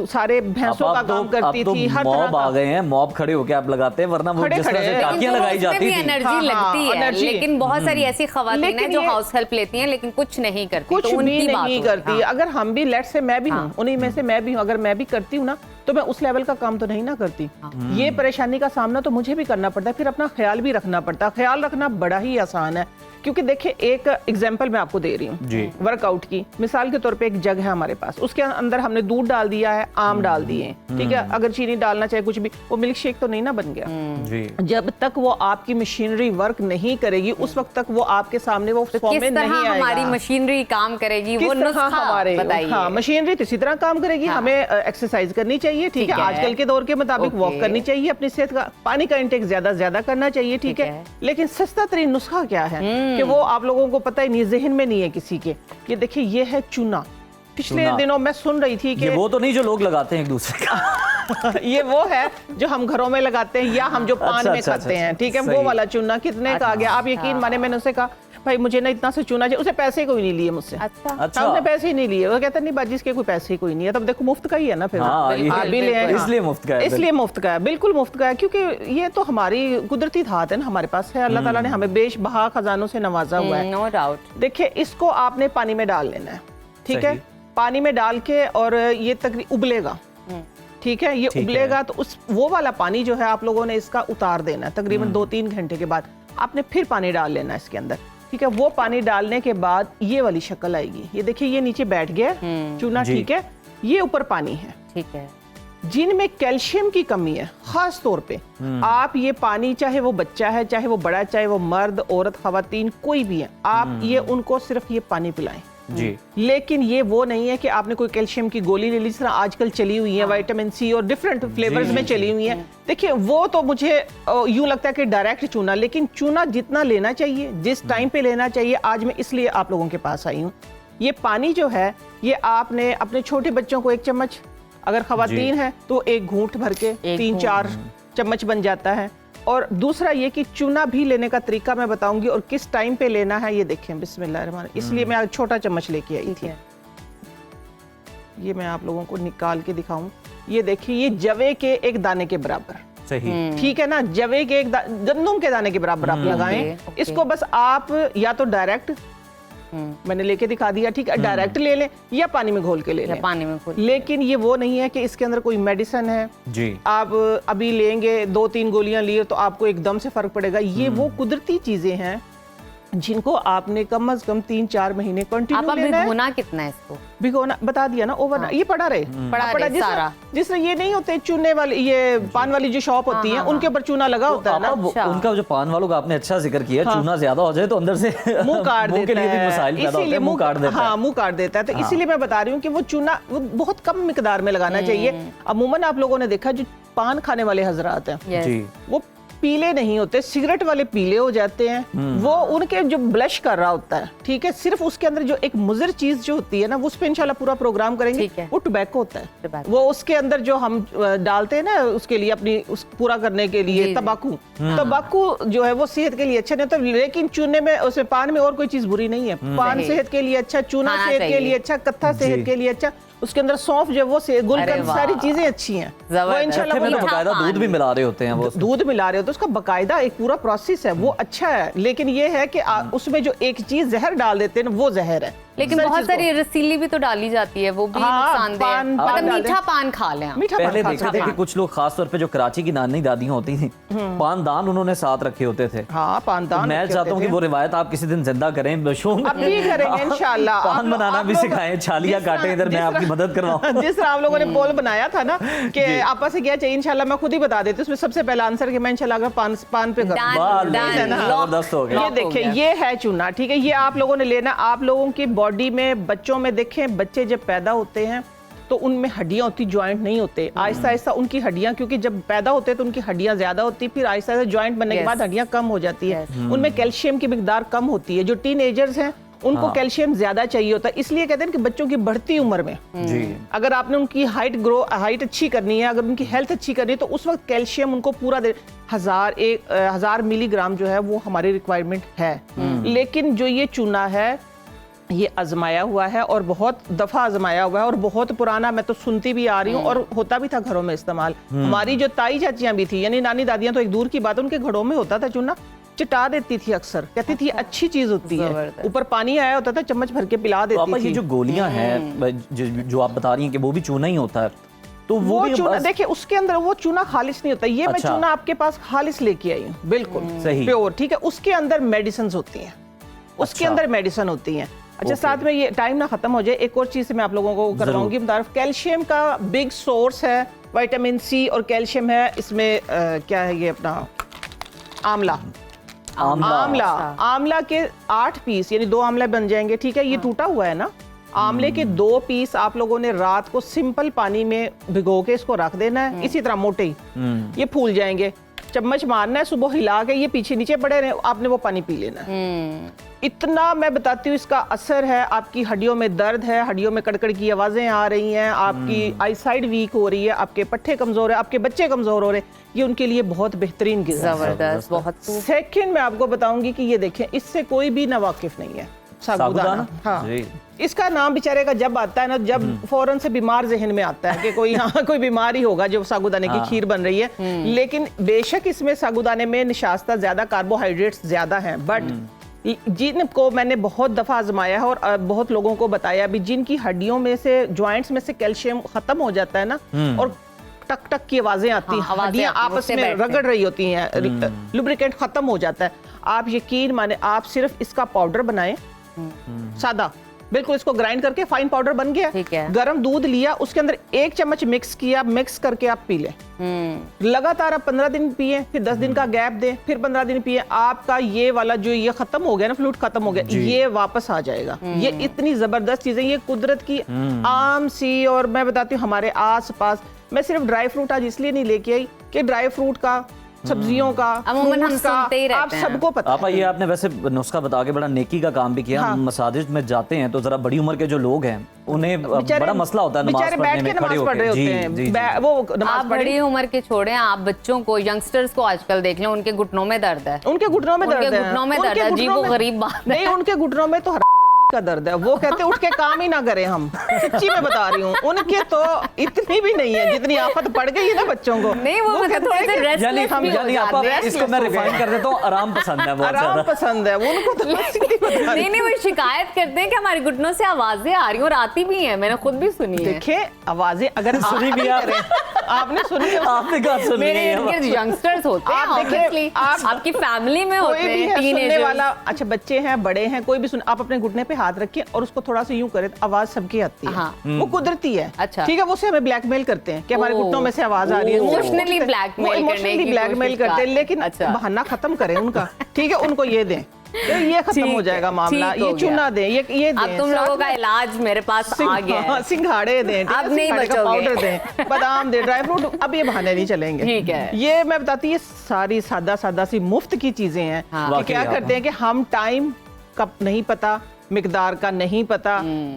सारे भैंसों का काम करती थी, हर तरह का। आ गए हैं मॉब खड़े होके आप लगाते हैं, वरना वो जिस तरह से टाकियां लगाई जाती थी, एनर्जी लगती है। लेकिन बहुत सारी ऐसी खवातीन हैं जो हाउस हेल्प लेती हैं लेकिन कुछ नहीं करती, कुछ भी नहीं करती। अगर हम भी, लेट से मैं भी हूँ, उन्हीं में से मैं भी हूँ, अगर मैं भी करती हूँ ना, तो मैं उस लेवल का काम तो नहीं ना करती। ये परेशानी का सामना तो मुझे भी करना पड़ता है, फिर अपना ख्याल भी रखना पड़ता है। ख्याल रखना बड़ा ही आसान है, क्योंकि देखिए एक एग्जांपल मैं आपको दे रही हूँ वर्कआउट की। मिसाल के तौर पे एक जग है हमारे पास, उसके अंदर हमने दूध डाल दिया है, आम डाल दिए, ठीक है, अगर चीनी डालना चाहे कुछ भी, वो मिल्क शेक तो नहीं ना बन गया। जब तक वो आपकी मशीनरी वर्क नहीं करेगी, उस वक्त तक वो आपके सामने वो फॉर्म में नहीं आएगा। हमारी मशीनरी काम करेगी, वो नुस्खा बताइए। हाँ, मशीनरी तो इसी तरह काम करेगी। हमें एक्सरसाइज करनी चाहिए, ठीक है, आजकल के दौर के मुताबिक वॉक करनी चाहिए, अपनी सेहत का, पानी का इंटेक ज्यादा करना चाहिए, ठीक है। लेकिन सस्ता तरीन नुस्खा क्या है कि वो आप लोगों को पता ही नहीं, ज़हन में नहीं है किसी के। ये देखिए, ये है चूना। पिछले दिनों मैं सुन रही थी कि वो तो नहीं जो लोग लगाते हैं एक दूसरे का ये वो है जो हम घरों में लगाते हैं या हम जो पान में खाते हैं, ठीक है, वो वाला चूना कितने का आ गया। आप यकीन माने, मैंने उसे कहा भाई मुझे ना इतना से चूना चाहिए, उसे पैसे कोई नहीं लिए मुझसे। अच्छा, उसने पैसे ही नहीं लिए। वो कहता नहीं बाजी इसके कोई पैसे ही कोई नहीं है। तब देखो मुफ्त का ही है ना फिर। आप भी ले आए, इसलिए मुफ्त का है, इसलिए मुफ्त का है, बिल्कुल मुफ्त का है, क्योंकि ये तो हमारी कुदरती धात है ना, हमारे पास है। अल्लाह ताला ने हमें बेशबहा खजानों से नवाजा हुआ है। No doubt. देखिए इसको आपने पानी में डाल लेना है, ठीक है, पानी में डाल के, और ये तकरीबन उबलेगा, ठीक है, ये उबलेगा तो उस वो वाला पानी जो है आप लोगों ने इसका उतार देना है। तकरीबन 2-3 घंटे के बाद आपने फिर पानी डाल लेना है इसके अंदर, ठीक है। वो पानी डालने के बाद ये वाली शक्ल आएगी। ये देखिए ये नीचे बैठ गया चूना, ठीक है, ये ऊपर पानी है, ठीक है। जिनमें कैल्शियम की कमी है खास तौर पे, आप ये पानी, चाहे वो बच्चा है, चाहे वो बड़ा, चाहे वो मर्द, औरत, खवातीन, कोई भी है, आप ये उनको सिर्फ ये पानी पिलाएं जी। लेकिन ये वो नहीं है कि आपने कोई कैल्शियम की गोली ले ली, जिस तरह आजकल चली हुई है, विटामिन सी और डिफरेंट फ्लेवर्स में चली हुई है। देखिए वो तो मुझे यूं लगता है कि डायरेक्ट चूना, लेकिन चूना जितना लेना चाहिए, जिस टाइम पे लेना चाहिए, आज मैं इसलिए आप लोगों के पास आई हूँ। ये पानी जो है, ये आपने अपने छोटे बच्चों को 1 चम्मच, अगर खवातीन है तो 1 घूंट भर के 3-4 चम्मच बन जाता है। और दूसरा ये कि चूना भी लेने का तरीका मैं बताऊंगी और किस टाइम पे लेना है। ये देखें, बिस्मिल्लाह, इसलिए मैं आज छोटा चम्मच लेके आई थी। ये मैं आप लोगों को निकाल के दिखाऊं। ये देखिए, ये जवे के 1 दाने के बराबर, सही, ठीक है ना, जवे के गंदम के दाने के बराबर आप लगाएं। इसको बस आप या तो डायरेक्ट, मैंने लेके दिखा दिया, ठीक है, डायरेक्ट ले लें या पानी में घोल के ले लें, पानी में घोल। लेकिन ये वो नहीं है कि इसके अंदर कोई मेडिसिन है जी, आप अभी लेंगे 2-3 गोलियां लिए तो आपको एकदम से फर्क पड़ेगा। ये वो कुदरती चीजें हैं जिनको आपने कम से कम 3-4 महीने कंटिन्यू लेना है। भिगोना कितना है इसको? भिगोना बता दिया ना, ओवर ये पड़ा रहे, पड़ा जिस तरह ये नहीं होते चूने वाले, ये पान वाली जो शॉप होती है, उनके ऊपर चूना लगा होता है ना। उनका जो पान वालों का आपने अच्छा जिक्र किया, चूना ज्यादा हो जाए तो अंदर से मुंह काट देता है, इसीलिए मुंह काट देता है। हाँ, मुंह काट देता है। तो इसीलिए मैं बता रही हूँ कि वो चूना बहुत कम मिकदार में लगाना चाहिए। अमूमन आप लोगों ने देखा जो पान खाने वाले हजरात हैं, वो पीले नहीं होते, सिगरेट वाले पीले हो जाते हैं। वो उनके जो ब्लश कर रहा होता है, ठीक है, सिर्फ उसके अंदर जो एक मुज़र चीज जो होती है ना, उस पे इंशाल्लाह पूरा प्रोग्राम करेंगे, वो टोबैको होता है। वो उसके अंदर जो हम डालते हैं ना, उसके लिए अपनी उस पूरा करने के लिए तंबाकू जो है वो सेहत के लिए अच्छा नहीं होता। लेकिन चूने में, उसमें पान में और कोई चीज बुरी नहीं है। पान सेहत के लिए अच्छा, चूना सेहत के लिए अच्छा, कत्था सेहत के लिए अच्छा, उसके अंदर सौंफ जो वो से गुलकंद, सारी चीजें अच्छी हैं। वो इंशाल्लाह बकायदा दूध भी मिला रहे होते हैं, वो दूध मिला रहे होते हैं, उसका बकायदा एक पूरा प्रोसेस है, वो अच्छा है। लेकिन ये है कि उसमें जो एक चीज जहर डाल देते हैं वो जहर है। लेकिन बहुत सारी रसीली भी तो डाली जाती है, वो भी नुकसानदेह है। मतलब मीठा पान खा लें, पहले देखते थे कि कुछ लोग खास तौर पे जो कराची की नानी दादियां होती थी, पानदान उन्होंने साथ रखे होते थे। हाँ, पानदान। मैं चाहता हूँ कि वो रिवायत आप किसी दिन जिंदा करें, करेंगे इंशाल्लाह। पान बनाना भी सिखाएं, छालियां काटें, इधर मैं आपकी मदद करवाऊं। जिस तरह आप लोगों ने पोल बनाया था ना कि आपस से क्या चाहिए, इंशाल्लाह मैं खुद ही बता देती हूँ। उसमें सबसे पहला आंसर कि मैं इंशाल्लाह अगर पान पे जबरदस्त हो गया। ये देखिए, ये है चूना, ठीक है, ये आप लोगों ने लेना। आप लोगों की बॉडी में, बच्चों में देखें, बच्चे जब पैदा होते हैं तो उनमें हड्डियां होती, ज्वाइंट नहीं होते। आहिस्ता आहिस्ता उनकी हड्डियां, क्योंकि जब पैदा होते हैं तो उनकी हड्डियां ज्यादा होती, फिर आहिस्ता आहिस्ता ज्वाइंट बनने के बाद हड्डियां कम हो जाती है। उनमें कैल्शियम की मिकदार कम होती है। जो टीनेजर्स हैं उनको कैल्शियम ज्यादा चाहिए होता है। इसलिए कहते हैं कि बच्चों की बढ़ती उम्र में अगर आपने उनकी हाइट अच्छी करनी है, अगर उनकी हेल्थ अच्छी करनी है, तो उस वक्त कैल्शियम उनको पूरा 1000 मिलीग्राम जो है वो हमारी रिक्वायरमेंट है। लेकिन जो ये चूना है, ये आजमाया हुआ है और बहुत दफा आजमाया हुआ है और बहुत पुराना, मैं तो सुनती भी आ रही हूँ और होता भी था घरों में इस्तेमाल। हमारी जो ताई चाचियां भी थी, यानी नानी दादियां, तो एक दूर की बात, उनके घरों में होता था चूना, चटा देती थी अक्सर, कहती थी अच्छी चीज होती है। ऊपर पानी आया होता था, चम्मच भर के पिला देती थी। ये जो गोलियां हैं जो आप बता रही हैं कि वो भी चूना ही होता है, तो वो चूना देखिए, उसके अंदर वो चूना खालिश नहीं होता। ये मैं चूना आपके पास खालिश लेके आई हूँ, बिल्कुल सही प्योर, ठीक है। उसके अंदर मेडिसिन होती हैं, उसके अंदर मेडिसिन होती हैं। अच्छा, साथ में ये टाइम ना खत्म हो जाए, एक और चीज से मैं आप लोगों को करवाऊंगी मुतारिफ। कैल्शियम का बिग सोर्स है, विटामिन सी और कैल्शियम है इसमें। क्या है ये अपना आंवला के 8 पीस, यानी 2 आंवला बन जाएंगे, ठीक है। ये टूटा हुआ है ना, आंवले के 2 पीस आप लोगों ने रात को सिंपल पानी में भिगो के इसको रख देना है, इसी तरह मोटे ही ये फूल जाएंगे। चम्मच मारना है, सुबह हिला के ये पीछे नीचे पड़े रहे, आपने वो पानी पी लेना है। इतना मैं बताती हूँ इसका असर है, आपकी हड्डियों में दर्द है, हड्डियों में कड़कड़ की आवाजें आ रही हैं, आपकी आईसाइट वीक हो रही है, आपके पट्टे कमजोर है, आपके बच्चे कमजोर हो रहे हैं, ये उनके लिए बहुत बेहतरीन गिज़ा है। जबरदस्त, बहुत। सेकंड मैं आपको बताऊंगी कि ये देखें, इससे कोई भी नावाकिफ नहीं है, साबूदाना। हाँ, इसका नाम बेचारे का जब आता है ना, जब फौरन से बीमार जहन में आता है कि कोई यहाँ कोई बीमारी होगा जो साबूदाने की खीर बन रही है। लेकिन बेशक इसमें साबूदाने में निशास्ता ज्यादा, कार्बोहाइड्रेट्स ज्यादा हैं, बट जिनको मैंने बहुत दफा आजमाया है और बहुत लोगों को बताया भी, जिनकी हड्डियों में से, जॉइंट्स में से कैल्शियम खत्म हो जाता है ना, और टक टक की आवाजें आती हैं, हड्डियां आपस में रगड़ रही होती हैं, लुब्रिकेंट खत्म हो जाता है, आप यकीन माने, आप सिर्फ इसका पाउडर बनाएं, सादा बिल्कुल, इसको ग्राइंड करके फाइन पाउडर बन गया, गरम दूध लिया, उसके अंदर 1 चम्मच मिक्स किया, मिक्स करके आप पी लें। लगातार आप 15 दिन पिए, फिर 10 दिन का गैप दें, फिर 15 दिन पिए, आपका ये वाला जो ये खत्म हो गया ना, फ्लूट खत्म हो गया, ये वापस आ जाएगा। ये इतनी जबरदस्त चीजें, ये कुदरत की आम सी, और मैं बताती हूँ हमारे आस पास, मैं सिर्फ ड्राई फ्रूट आज इसलिए नहीं लेके आई कि ड्राई फ्रूट का, सब्जियों का, अमूमन हम सुनते ही रहते आप सबको पता है। ये आपने वैसे नुस्खा बता के बड़ा नेकी का काम भी किया। हाँ। मसाजिद में जाते हैं तो जरा बड़ी उम्र के जो लोग हैं उन्हें बड़ा मसला होता है नमाज पढ़ने में, खड़े होकर। जी, वो आप बड़ी उम्र के छोड़े, आप बच्चों को, यंगस्टर्स को आजकल देख लें, उनके घुटनों में दर्द है, उनके घुटनों में दर्द है, घुटनों में दर्द है, अजीब व गरीब बात नहीं, उनके घुटनों में तो का दर्द है, वो कहते उठ के काम ही ना करें हम, सच्ची में बता रही हूँ, उनके तो इतनी भी नहीं है जितनी आफत पड़ गई है ना बच्चों को। नहीं, वो कहते हैं रेस्ट, इसको मैं रिफाइन कर देता हूँ, आराम पसंद है, आराम पसंद है उनको तो। नहीं, वो शिकायत करते हैं कि हमारे घुटनों से आवाजें आ रही हैं, और आती भी हैं, मैंने खुद भी सुनी है। देखिए आवाजें अगर सुनी भी आपने सुनी, आपने कहा सुनी, मेरे इर्द-गिर्द यंगस्टर्स होते हैं, ऑब्वियसली आपकी फैमिली में होते हैं, सुनने वाला, अच्छा बच्चे हैं, बड़े हैं, कोई भी सुन, आप अपने घुटने पे हाथ रखिए और उसको थोड़ा सा यूं करें, आवाज सबकी आती है, वो कुदरती है। अच्छा, ठीक है, वो से हमें ब्लैकमेल करते हैं कि हमारे घुटनों में से आवाज आ रही है, इमोशनली ब्लैकमेल करते हैं, लेकिन बहाना खत्म करें उनका, ठीक है, उनको ये दें, ये खत्म हो जाएगा मामला, ये चूना दें, ये दें। अब तुम लोगों का इलाज मेरे पास आ गया है। सिंघाड़े दें, अब नहीं बचोगे, पाउडर दें, बादाम दें, ड्राई फ्रूट, अब ये बहाने नहीं चलेंगे। ठीक है, ये मैं बताती, ये सारी सादा सादा सी मुफ्त की चीजें हैं। क्या करते हैं कि हम टाइम का नहीं पता, मिकदार का नहीं पता,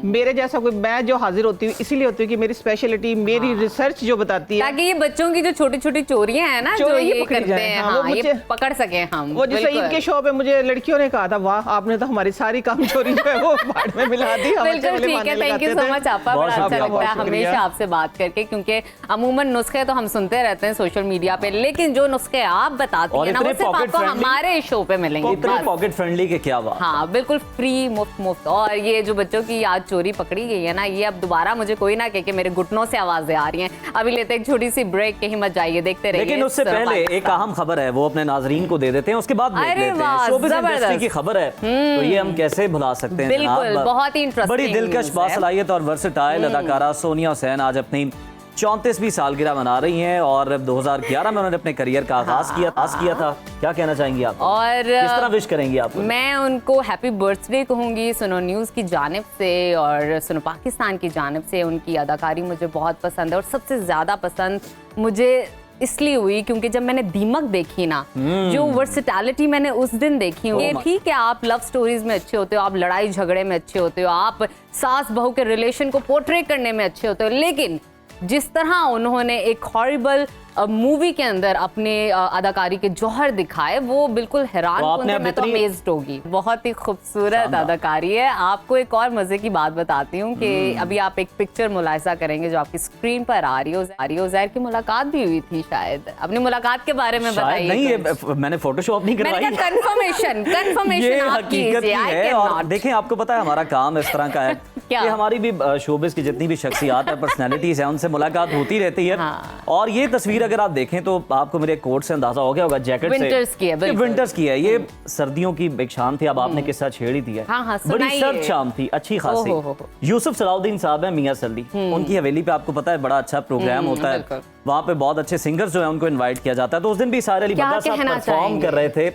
मेरे जैसा कोई, मैं जो हाजिर होती हूँ इसीलिए होती हूँ कि मेरी स्पेशलिटी, मेरी रिसर्च जो बताती है, ताकि ये बच्चों की जो छोटी छोटी चोरियां हैं ना, जो ये करते हैं, वो ये पकड़ सके हम। वो जो सईद के शो पे मुझे लड़कियों ने कहा था, वाह आपने तो हमारी सारी काम चोरी जो है वो भाड़ में मिला दी। बिल्कुल ठीक है, थैंक यू सो मच आपा, बड़ा अच्छा लगता है हमेशा आपसे बात करके, क्योंकि अमूमन नुस्खे तो हम सुनते रहते हैं सोशल मीडिया पे, लेकिन जो नुस्खे आप बताती हैं ना, वो सिर्फ आपको हमारे शो पे मिलेंगे, पॉकेट फ्रेंडली के क्या बात। हाँ बिल्कुल फ्री, मुफ्त। और ये जो बच्चों की आज चोरी पकड़ी गई है ना, ये अब दोबारा मुझे कोई ना कहे कि मेरे घुटनों से आवाजें आ रही हैं। अभी लेते हैं एक छोटी सी ब्रेक, कहीं मत जाइए, देखते रहिए। लेकिन उससे पहले एक अहम खबर है, वो अपने नाजरीन को दे देते हैं, उसके बाद देख लेते हैं। शोबिज़ इंडस्ट्री की खबर है, तो ये हम कैसे भुला सकते हैं। बिल्कुल, बहुत ही इंटरेस्टिंग, बड़ी दिलकश, बासलाहियत और वर्सेटाइल अदाकारा सोनिया हुसैन आज अपनी 34वीं सालगिरह मना रही हैं, और 2011 में उन्होंने अपने करियर का आगाज किया था। क्या कहना चाहेंगी आप, और किस तरह विश करेंगी आप? मैं उनको हैप्पी बर्थडे कहूंगी सुनो न्यूज़ की जानिब से और सुनो पाकिस्तान की जानिब से। उनकी अदाकारी मुझे बहुत पसंद है, और सबसे ज्यादा पसंद मुझे इसलिए हुई क्योंकि जब मैंने दीमक देखी ना, जो वर्सेटैलिटी मैंने उस दिन देखी, ये ठीक है आप लव स्टोरीज में अच्छे होते हो, आप लड़ाई झगड़े में अच्छे होते हो, आप सास बहू के रिलेशन को पोर्ट्रे करने में अच्छे होते हो, लेकिन जिस तरह उन्होंने एक हॉरिबल मूवी के अंदर अपने अदाकारी के जौहर दिखाए, वो बिल्कुल हैरान होंगे, मैं तो अमेज्ड होगी। बहुत ही खूबसूरत अदाकारी है। आपको एक और मजे की बात बताती हूँ कि अभी आप एक पिक्चर मुलाहिजा करेंगे जो आपकी स्क्रीन पर आ रही हो। ज़ाहिर की मुलाकात भी हुई थी, शायद अपनी मुलाकात के बारे में बताइए। नहीं, मैंने फोटोशॉप नहीं करवाई, कंफर्मेशन हकीकत है। और देखें, आपको पता है हमारा काम इस तरह का है कि हमारी भी शोबिज़ की जितनी भी शख्सियात है, पर्सनैलिटीज है, उनसे मुलाकात होती रहती है। और ये तस्वीर अगर आप देखें तो आपको मेरे कोट से अंदाजा हो गया होगा, जैकेट से विंटर्स की है, ये सर्दियों की एक शाम थी। अब आपने किस्सा छेड़ी थी है, बड़ी सर्द शाम थी, अच्छी खासी। यूसुफ सलाउद्दीन साहब है मियां सल्ली, उनकी हवेली पे आपको पता है बड़ा अच्छा प्रोग्राम होता है, वहाँ पे बहुत अच्छे सिंगर्स जो है उनको इनवाइट किया जाता है। तो उस दिन भी सारे अली बंदा साहब परफॉर्म कर रहे थे।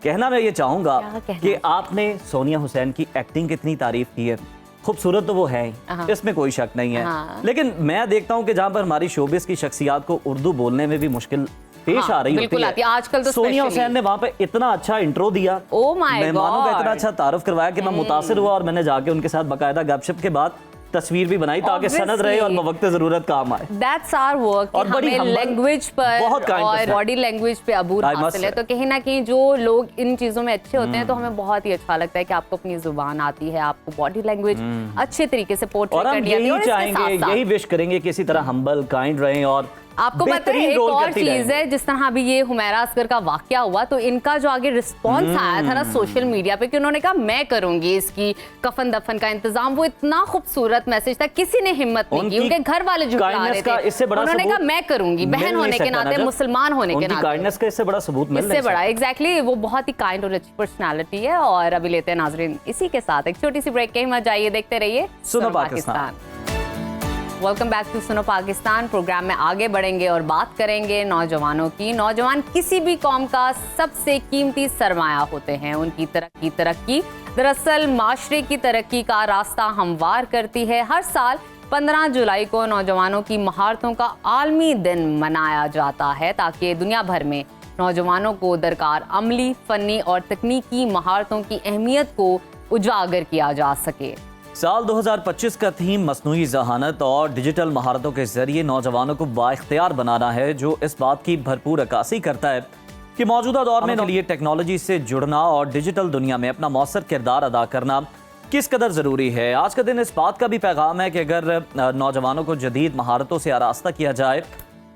कहना मैं ये चाहूंगा कि आपने सोनिया हुसैन की एक्टिंग कितनी तारीफ की है, खूबसूरत तो वो है ही, इसमें कोई शक नहीं है। लेकिन मैं देखता हूँ कि जहाँ पर हमारी शोबिज़ की शख्सियात को उर्दू बोलने में भी मुश्किल पेश आ रही बिल्कुल आती है आजकल। तो सोनिया हुसैन ने वहां पे इतना अच्छा इंट्रो दिया, मेहमानों का इतना अच्छा तारुफ करवाया कि मैं मुतासिर हुआ और मैंने जाके उनके साथ बकायदा गपशप के बाद तस्वीर भी बनाई ताकि सनद रहे और वक्त जरूरत काम आए। That's our work। और बड़ी लैंग्वेज पर और बॉडी लैंग्वेज पे अबूर हासिल है। तो कहीं ना कहीं जो लोग इन चीजों में अच्छे होते हैं तो हमें बहुत ही अच्छा लगता है कि आपको अपनी जुबान आती है, आपको बॉडी लैंग्वेज अच्छे तरीके से पोर्ट्रे करनी आती है। और चाहेंगे यही विश करेंगे कि इसी तरह हम्बल काइंड रहें। और आपको पता है एक और चीज है, जिस तरह अभी ये हुमैरा असगर का वाकया हुआ तो इनका जो आगे रिस्पॉन्स आया था ना सोशल मीडिया पे कि उन्होंने कहा मैं करूंगी इसकी कफन दफन का इंतजाम, वो इतना खूबसूरत मैसेज था। किसी ने हिम्मत नहीं की, उनके घर वाले जुटा रहे थे, उन्होंने कहा मैं करूंगी, बहन होने के नाते, मुसलमान होने के नाते। काइंडनेस का इससे बड़ा सबूत मिल इससे बड़ा एग्जैक्टली वो बहुत ही काइंड और अच्छी पर्सनालिटी है। और अभी लेते हैं नाजरीन इसी के साथ एक छोटी सी ब्रेक, कहीं मत जाइए, देखते रहिए सुनो पाकिस्तान। वेलकम बैक टू सुनो पाकिस्तान। प्रोग्राम में आगे बढ़ेंगे और बात करेंगे नौजवानों की। नौजवान किसी भी कौम का सबसे कीमती सरमाया होते हैं। उनकी तरक्की दरअसल माशरे की तरक्की का रास्ता हमवार करती है। हर साल 15 जुलाई को नौजवानों की महारतों का आलमी दिन मनाया जाता है ताकि दुनिया भर में नौजवानों को दरकार अमली, फनी और तकनीकी महारतों की अहमियत को उजागर किया जा सके। साल 2025 का थीम मस्नूई ज़हानत और डिजिटल महारतों के जरिए नौजवानों को बाइख्तियार बनाना है, जो इस बात की भरपूर अक्कासी करता है कि मौजूदा दौर में लिए टेक्नोलॉजी से जुड़ना और डिजिटल दुनिया में अपना मौसर किरदार अदा करना किस कदर ज़रूरी है। आज का दिन इस बात का भी पैगाम है कि अगर नौजवानों को जदीद महारतों से आरास्ता किया जाए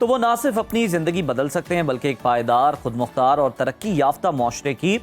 तो वो ना सिर्फ अपनी ज़िंदगी बदल सकते हैं बल्कि एक पायदार, खुदमुख्तार और तरक्की याफ्ता माशरे की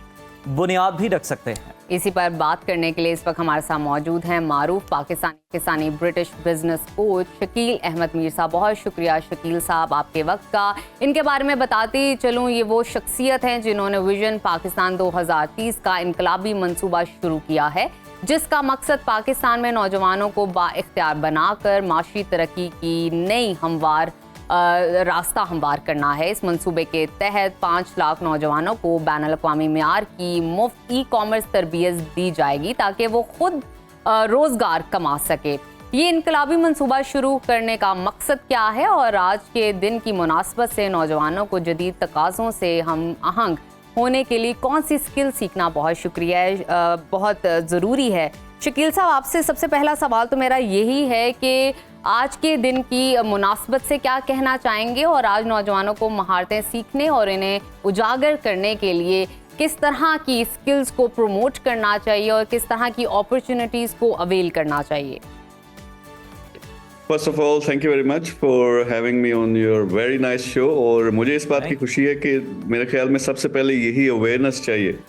बुनियाद भी रख सकते हैं। इसी पर बात करने के लिए इस वक्त हमारे साथ मौजूद हैं मारूफ Pakistani British business coach Shakeel Ahmed Mir साहब। बहुत शुक्रिया शकील साहब आपके वक्त का। इनके बारे में बताती चलूँ, ये वो शख्सियत हैं जिन्होंने विजन पाकिस्तान 2030 का इनकलाबी मंसूबा शुरू किया है, जिसका मकसद पाकिस्तान में नौजवानों को बाइख्तियार बनाकर माशी तरक्की की नई हमवार रास्ता हमवार करना है। इस मंसूबे के तहत 5 लाख नौजवानों को बैनुल-अक़वामी मेयार की मुफ्त ई-कॉमर्स तरबियत दी जाएगी ताकि वो खुद रोजगार कमा सके। ये इनकलाबी मंसूबा शुरू करने का मकसद क्या है और आज के दिन की मुनासबत से नौजवानों को जदीद तकाज़ों से हम आहंग होने के लिए कौन सी स्किल सीखना बहुत ज़रूरी है। शकील साहब, आपसे सबसे पहला सवाल तो मेरा यही है कि आज के दिन की मुनासबत से क्या कहना चाहेंगे और आज नौजवानों को महारतें सीखने और इन्हें उजागर करने के लिए किस तरह की स्किल्स को प्रमोट करना चाहिए और किस तरह की अपॉर्चुनिटीज़ को अवेल करना चाहिए। First of all thank you very much for having me on your very nice show. और मुझे इस बात की खुशी है कि मेरे ख्याल में सबसे पहले यही अवेयरनेस चाहिए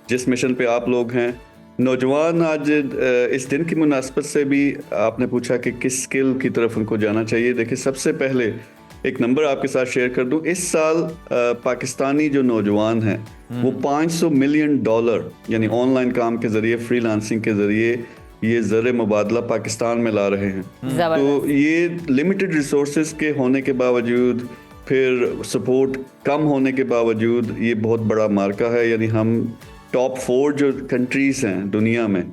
जिस मिशन पे आप लोग हैं। नौजवान आज इस दिन की मुनासबत से भी आपने पूछा कि किस स्किल की तरफ उनको जाना चाहिए। देखिए, सबसे पहले एक नंबर आपके साथ शेयर कर दूं। इस साल पाकिस्तानी जो नौजवान हैं वो $500 मिलियन यानी ऑनलाइन काम के जरिए, फ्रीलांसिंग के जरिए ये ज़र मुबादला पाकिस्तान में ला रहे हैं। तो ये लिमिटेड रिसोर्सेज के होने के बावजूद, फिर सपोर्ट कम होने के बावजूद, ये बहुत बड़ा मार्का है। यानी हम टॉप 4 जो कंट्रीज हैं दुनिया में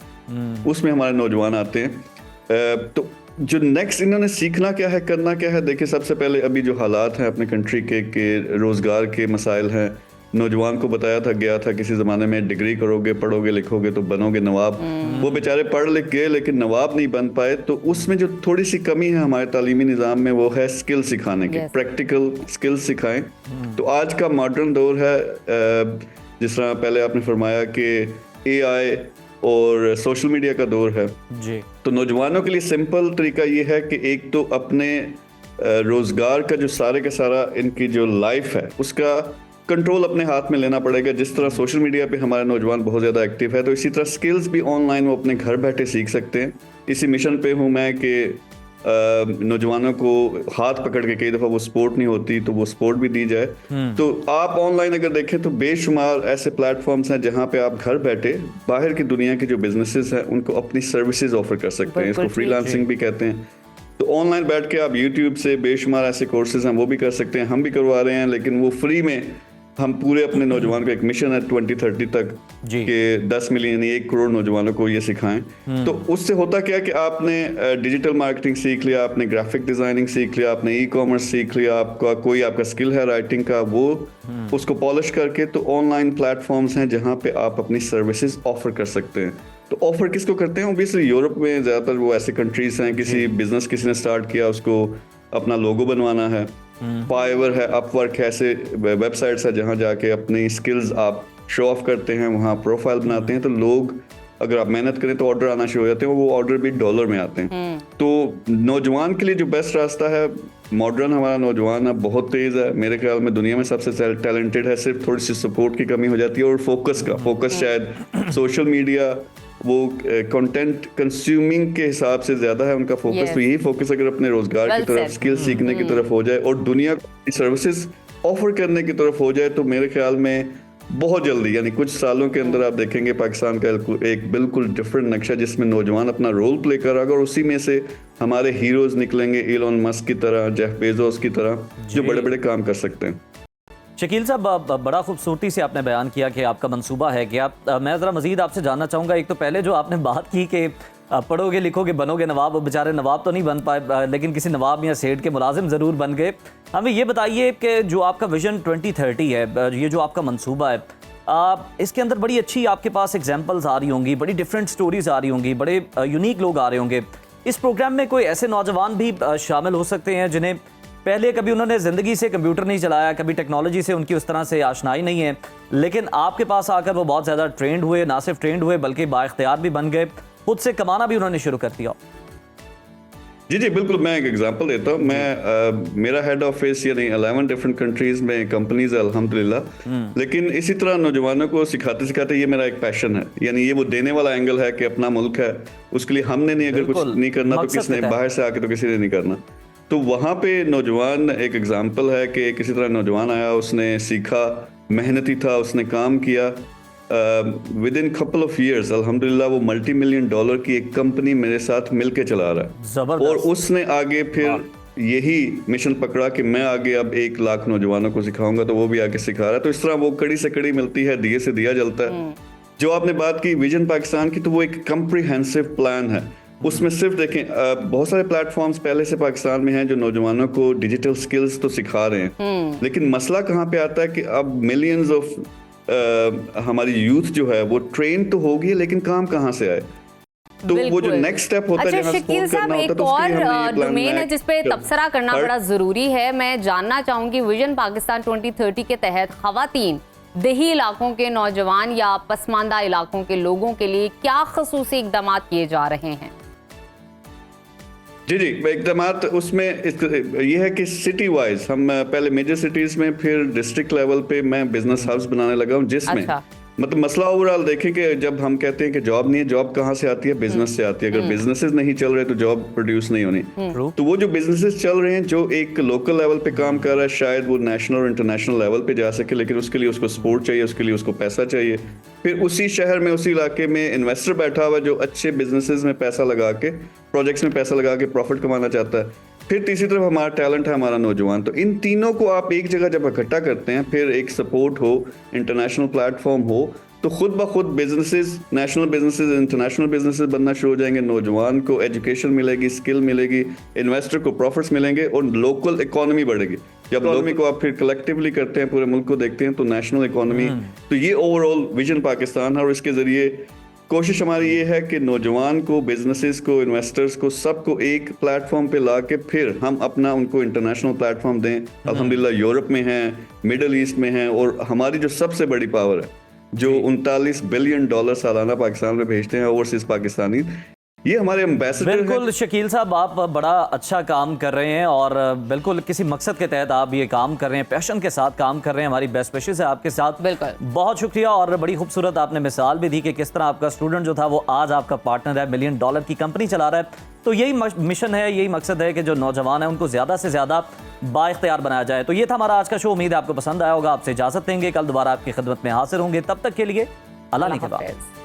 उसमें हमारे नौजवान आते हैं। तो जो नेक्स्ट इन्होंने सीखना क्या है, करना क्या है, देखिए सबसे पहले अभी जो हालात हैं अपने कंट्री के रोज़गार के मसाइल हैं। नौजवान को बताया गया था किसी ज़माने में डिग्री करोगे, पढ़ोगे, लिखोगे तो बनोगे नवाब। वो बेचारे पढ़ लिख गए लेकिन नवाब नहीं बन पाए। तो उसमें जो थोड़ी सी कमी है हमारे तालीमी निज़ाम में वो है स्किल सिखाने की। प्रैक्टिकल स्किल सिखाएं। तो आज का मॉडर्न दौर है, जिस तरह पहले आपने फरमाया कि AI और सोशल मीडिया का दौर है जी। तो नौजवानों के लिए सिंपल तरीका ये है कि एक तो अपने रोज़गार का जो सारे का सारा इनकी जो लाइफ है उसका कंट्रोल अपने हाथ में लेना पड़ेगा। जिस तरह सोशल मीडिया पे हमारे नौजवान बहुत ज़्यादा एक्टिव है, तो इसी तरह स्किल्स भी ऑनलाइन वो अपने घर बैठे सीख सकते हैं। इसी मिशन पे हूँ मैं कि नौजवानों को हाथ पकड़ के, कई दफ़ा वो स्पोर्ट नहीं होती तो वो स्पोर्ट भी दी जाए। तो आप ऑनलाइन अगर देखें तो बेशुमार ऐसे प्लेटफॉर्म्स हैं जहाँ पे आप घर बैठे बाहर की दुनिया के जो बिजनेसेस हैं उनको अपनी सर्विसेज ऑफर कर सकते हैं। इसको फ्रीलांसिंग भी कहते हैं। तो ऑनलाइन बैठ के आप यूट्यूब से बेशुमार ऐसे कोर्सेज हैं वो भी कर सकते हैं, हम भी करवा रहे हैं, लेकिन वो फ्री में हम पूरे अपने नौजवान का एक मिशन है 2030 तक कि 10 मिलियन यानी 1 करोड़ नौजवानों को ये सिखाएं। तो उससे होता क्या कि आपने डिजिटल मार्केटिंग सीख लिया, आपने ग्राफिक डिजाइनिंग सीख लिया, आपने ई कॉमर्स सीख लिया, आपका स्किल है राइटिंग का, वो उसको पॉलिश करके तो ऑनलाइन प्लेटफॉर्म्स हैं जहाँ पे आप अपनी सर्विसेज ऑफर कर सकते हैं। तो ऑफर किसको करते हैं? ऑब्वियसली यूरोप में ज़्यादातर वो ऐसे कंट्रीज हैं, किसी बिजनेस किसी ने स्टार्ट किया, उसको अपना लोगो बनवाना है। फाइवर है, अपवर्क है, ऐसे वेबसाइट्स है जहाँ जाके अपनी स्किल्स आप शो ऑफ करते हैं, वहाँ प्रोफाइल बनाते हैं। तो लोग अगर आप मेहनत करें तो ऑर्डर आना शुरू हो जाते हैं, वो ऑर्डर भी डॉलर में आते हैं। तो नौजवान के लिए जो बेस्ट रास्ता है, मॉडर्न हमारा नौजवान अब बहुत तेज है, मेरे ख्याल में दुनिया में सबसे टैलेंटेड है, सिर्फ थोड़ी सी सपोर्ट की कमी हो जाती है और फोकस शायद सोशल मीडिया वो कंटेंट कंज्यूमिंग के हिसाब से ज्यादा है उनका फोकस। तो यही फोकस अगर अपने रोजगार की तरफ, स्किल सीखने की तरफ हो जाए और दुनिया को सर्विसेज ऑफर करने की तरफ हो जाए, तो मेरे ख्याल में बहुत जल्दी यानी कुछ सालों के अंदर आप देखेंगे पाकिस्तान का एक बिल्कुल डिफरेंट नक्शा जिसमें नौजवान अपना रोल प्ले करेगा और उसी में से हमारे हीरोज निकलेंगे, इलॉन मस्क की तरह, जेफ बेजोस की तरह, जो बड़े बड़े काम कर सकते हैं। शकील साहब, बड़ा खूबसूरती से आपने बयान किया कि आपका मंसूबा है कि मैं ज़रा मज़ीद आपसे जानना चाहूँगा। एक तो पहले जो आपने बात की कि पढ़ोगे लिखोगे बनोगे नवाब, बेचारे नवाब तो नहीं बन पाए लेकिन किसी नवाब या सेठ के मुलाजिम ज़रूर बन गए। हमें ये बताइए कि जो आपका विजन 2030 है, ये जो आपका मंसूबा है, इसके अंदर बड़ी अच्छी आपके पास एग्जांपल्स आ रही होंगी, बड़ी डिफरेंट स्टोरीज आ रही होंगी, बड़े यूनिक लोग आ रहे होंगे। इस प्रोग्राम में कोई ऐसे नौजवान भी शामिल हो सकते हैं जिन्हें पहले कभी उन्होंने ज़िंदगी से कंप्यूटर नहीं चलाया, कभी टेक्नोलॉजी से उनकी उस तरह से आशनाई नहीं है, लेकिन आपके पास आकर वो बहुत ज़्यादा ट्रेंड हुए, ना सिर्फ ट्रेंड हुए बल्कि बाइख्तियार भी बन गए, खुद से कमाना भी उन्होंने शुरू कर दिया? जी बिल्कुल, मैं एक एग्जांपल देता हूँ। मेरा हेड ऑफिस यानी 11 डिफरेंट कंट्रीज में कंपनीज है अल्हम्दुलिल्लाह, लेकिन इसी तरह नौजवानों को सिखाते सिखाते ये मेरा एक पैशन है, यानी ये वो देने वाला एंगल है कि अपना मुल्क है, उसके लिए हमने नहीं, अगर कुछ नहीं करना तो किसने, बाहर से आके तो किसी ने नहीं करना। तो वहाँ पे नौजवान एक एग्जाम्पल है कि किसी तरह नौजवान आया, उसने सीखा, मेहनती था, उसने काम किया, with in couple of years अल्हम्दुलिल्लाह वो $multi-million की एक कंपनी मेरे साथ मिलके चला रहा है। और उसने आगे फिर यही मिशन पकड़ा कि मैं आगे अब 1 लाख नौजवानों को सिखाऊंगा, तो वो भी आगे सिखा रहा है। तो इस तरह वो कड़ी से कड़ी मिलती है, दिए से दिया जलता है। जो आपने बात की विजन पाकिस्तान की, तो वो एक कम्प्रिहेंसिव प्लान है। उसमें सिर्फ देखें बहुत सारे प्लेटफॉर्म्स पहले से पाकिस्तान में हैं जो नौजवानों को डिजिटल स्किल्स तो सिखा रहे हैं, लेकिन मसला कहाँ पे आता है कि अब मिलियंस ऑफ हमारी यूथ जो है वो ट्रेन तो होगी, लेकिन काम कहाँ से आए? तो वो जो नेक्स्ट स्टेप होता है, शकील साहब, एक और डोमेन है जिसपे तबसरा करना बड़ा जरूरी है। मैं जानना चाहूंगी विजन पाकिस्तान 2030 के तहत खवातीन, देही इलाकों के नौजवान या पसमानदा इलाकों के लोगों के लिए क्या खसूसी इकदाम किए जा रहे हैं? जी इकदामात उसमें ये है कि सिटी वाइज हम पहले मेजर सिटीज में, फिर डिस्ट्रिक्ट लेवल पे मैं बिजनेस हब्स बनाने लगा हूँ, जिसमें मतलब मसला ओवरऑल देखें कि जब हम कहते हैं कि जॉब नहीं है, जॉब कहाँ से आती है? बिजनेस से आती है। अगर बिजनेसेस नहीं चल रहे तो जॉब प्रोड्यूस नहीं होनी। तो वो जो बिजनेसेस चल रहे हैं, जो एक लोकल लेवल पे काम कर रहा है, शायद वो नेशनल और इंटरनेशनल लेवल पे जा सके, लेकिन उसके लिए उसको सपोर्ट चाहिए, उसके लिए उसको पैसा चाहिए। फिर उसी शहर में, उसी इलाके में इन्वेस्टर बैठा हुआ जो अच्छे बिजनेसेस में पैसा लगा के, प्रोजेक्ट्स में पैसा लगा के प्रॉफिट कमाना चाहता है। फिर तीसरी तरफ हमारा टैलेंट है, हमारा नौजवान। तो इन तीनों को आप एक जगह जब इकट्ठा करते हैं, फिर एक सपोर्ट हो, इंटरनेशनल प्लेटफॉर्म हो, तो खुद ब खुद businesses, national businesses, international businesses बनना शुरू हो जाएंगे। नौजवान को एजुकेशन मिलेगी, स्किल मिलेगी, इन्वेस्टर को प्रॉफिट्स मिलेंगे और लोकल इकोनॉमी बढ़ेगी। जब इकोनॉमी को आप फिर कलेक्टिवली करते हैं, पूरे मुल्क को देखते हैं, तो नेशनल इकोनॉमी। तो ये ओवरऑल विजन पाकिस्तान है और इसके जरिए कोशिश हमारी ये है कि नौजवान को, बिजनेसेस को, इन्वेस्टर्स को, सबको एक प्लेटफॉर्म पे ला के फिर हम अपना उनको इंटरनेशनल प्लेटफॉर्म दें। अल्हम्दुलिल्लाह यूरोप में हैं, मिडल ईस्ट में हैं, और हमारी जो सबसे बड़ी पावर है, जो $39 बिलियन सालाना पाकिस्तान में भेजते हैं ओवरसीज पाकिस्तानी, ये हमारे एम्बेसडर। बिल्कुल शकील साहब, आप बड़ा अच्छा काम कर रहे हैं और बिल्कुल किसी मकसद के तहत आप ये काम कर रहे हैं, पैशन के साथ काम कर रहे हैं। हमारी बेस्ट विशेस है आपके साथ। बिल्कुल, बहुत शुक्रिया। और बड़ी खूबसूरत आपने मिसाल भी दी कि किस तरह आपका स्टूडेंट जो था वो आज आपका पार्टनर है, $1 मिलियन की कंपनी चला रहा है। तो यही मिशन है, यही मकसद है कि जो नौजवान है उनको ज़्यादा से ज़्यादा बाइख्तियार बनाया जाए। तो ये था हमारा आज का शो। उम्मीद है आपको पसंद आया होगा। आपसे इजाज़त देंगे, कल दोबारा आपकी खिदमत में हाजिर होंगे। तब तक के लिए अल्लाह ने के बाद।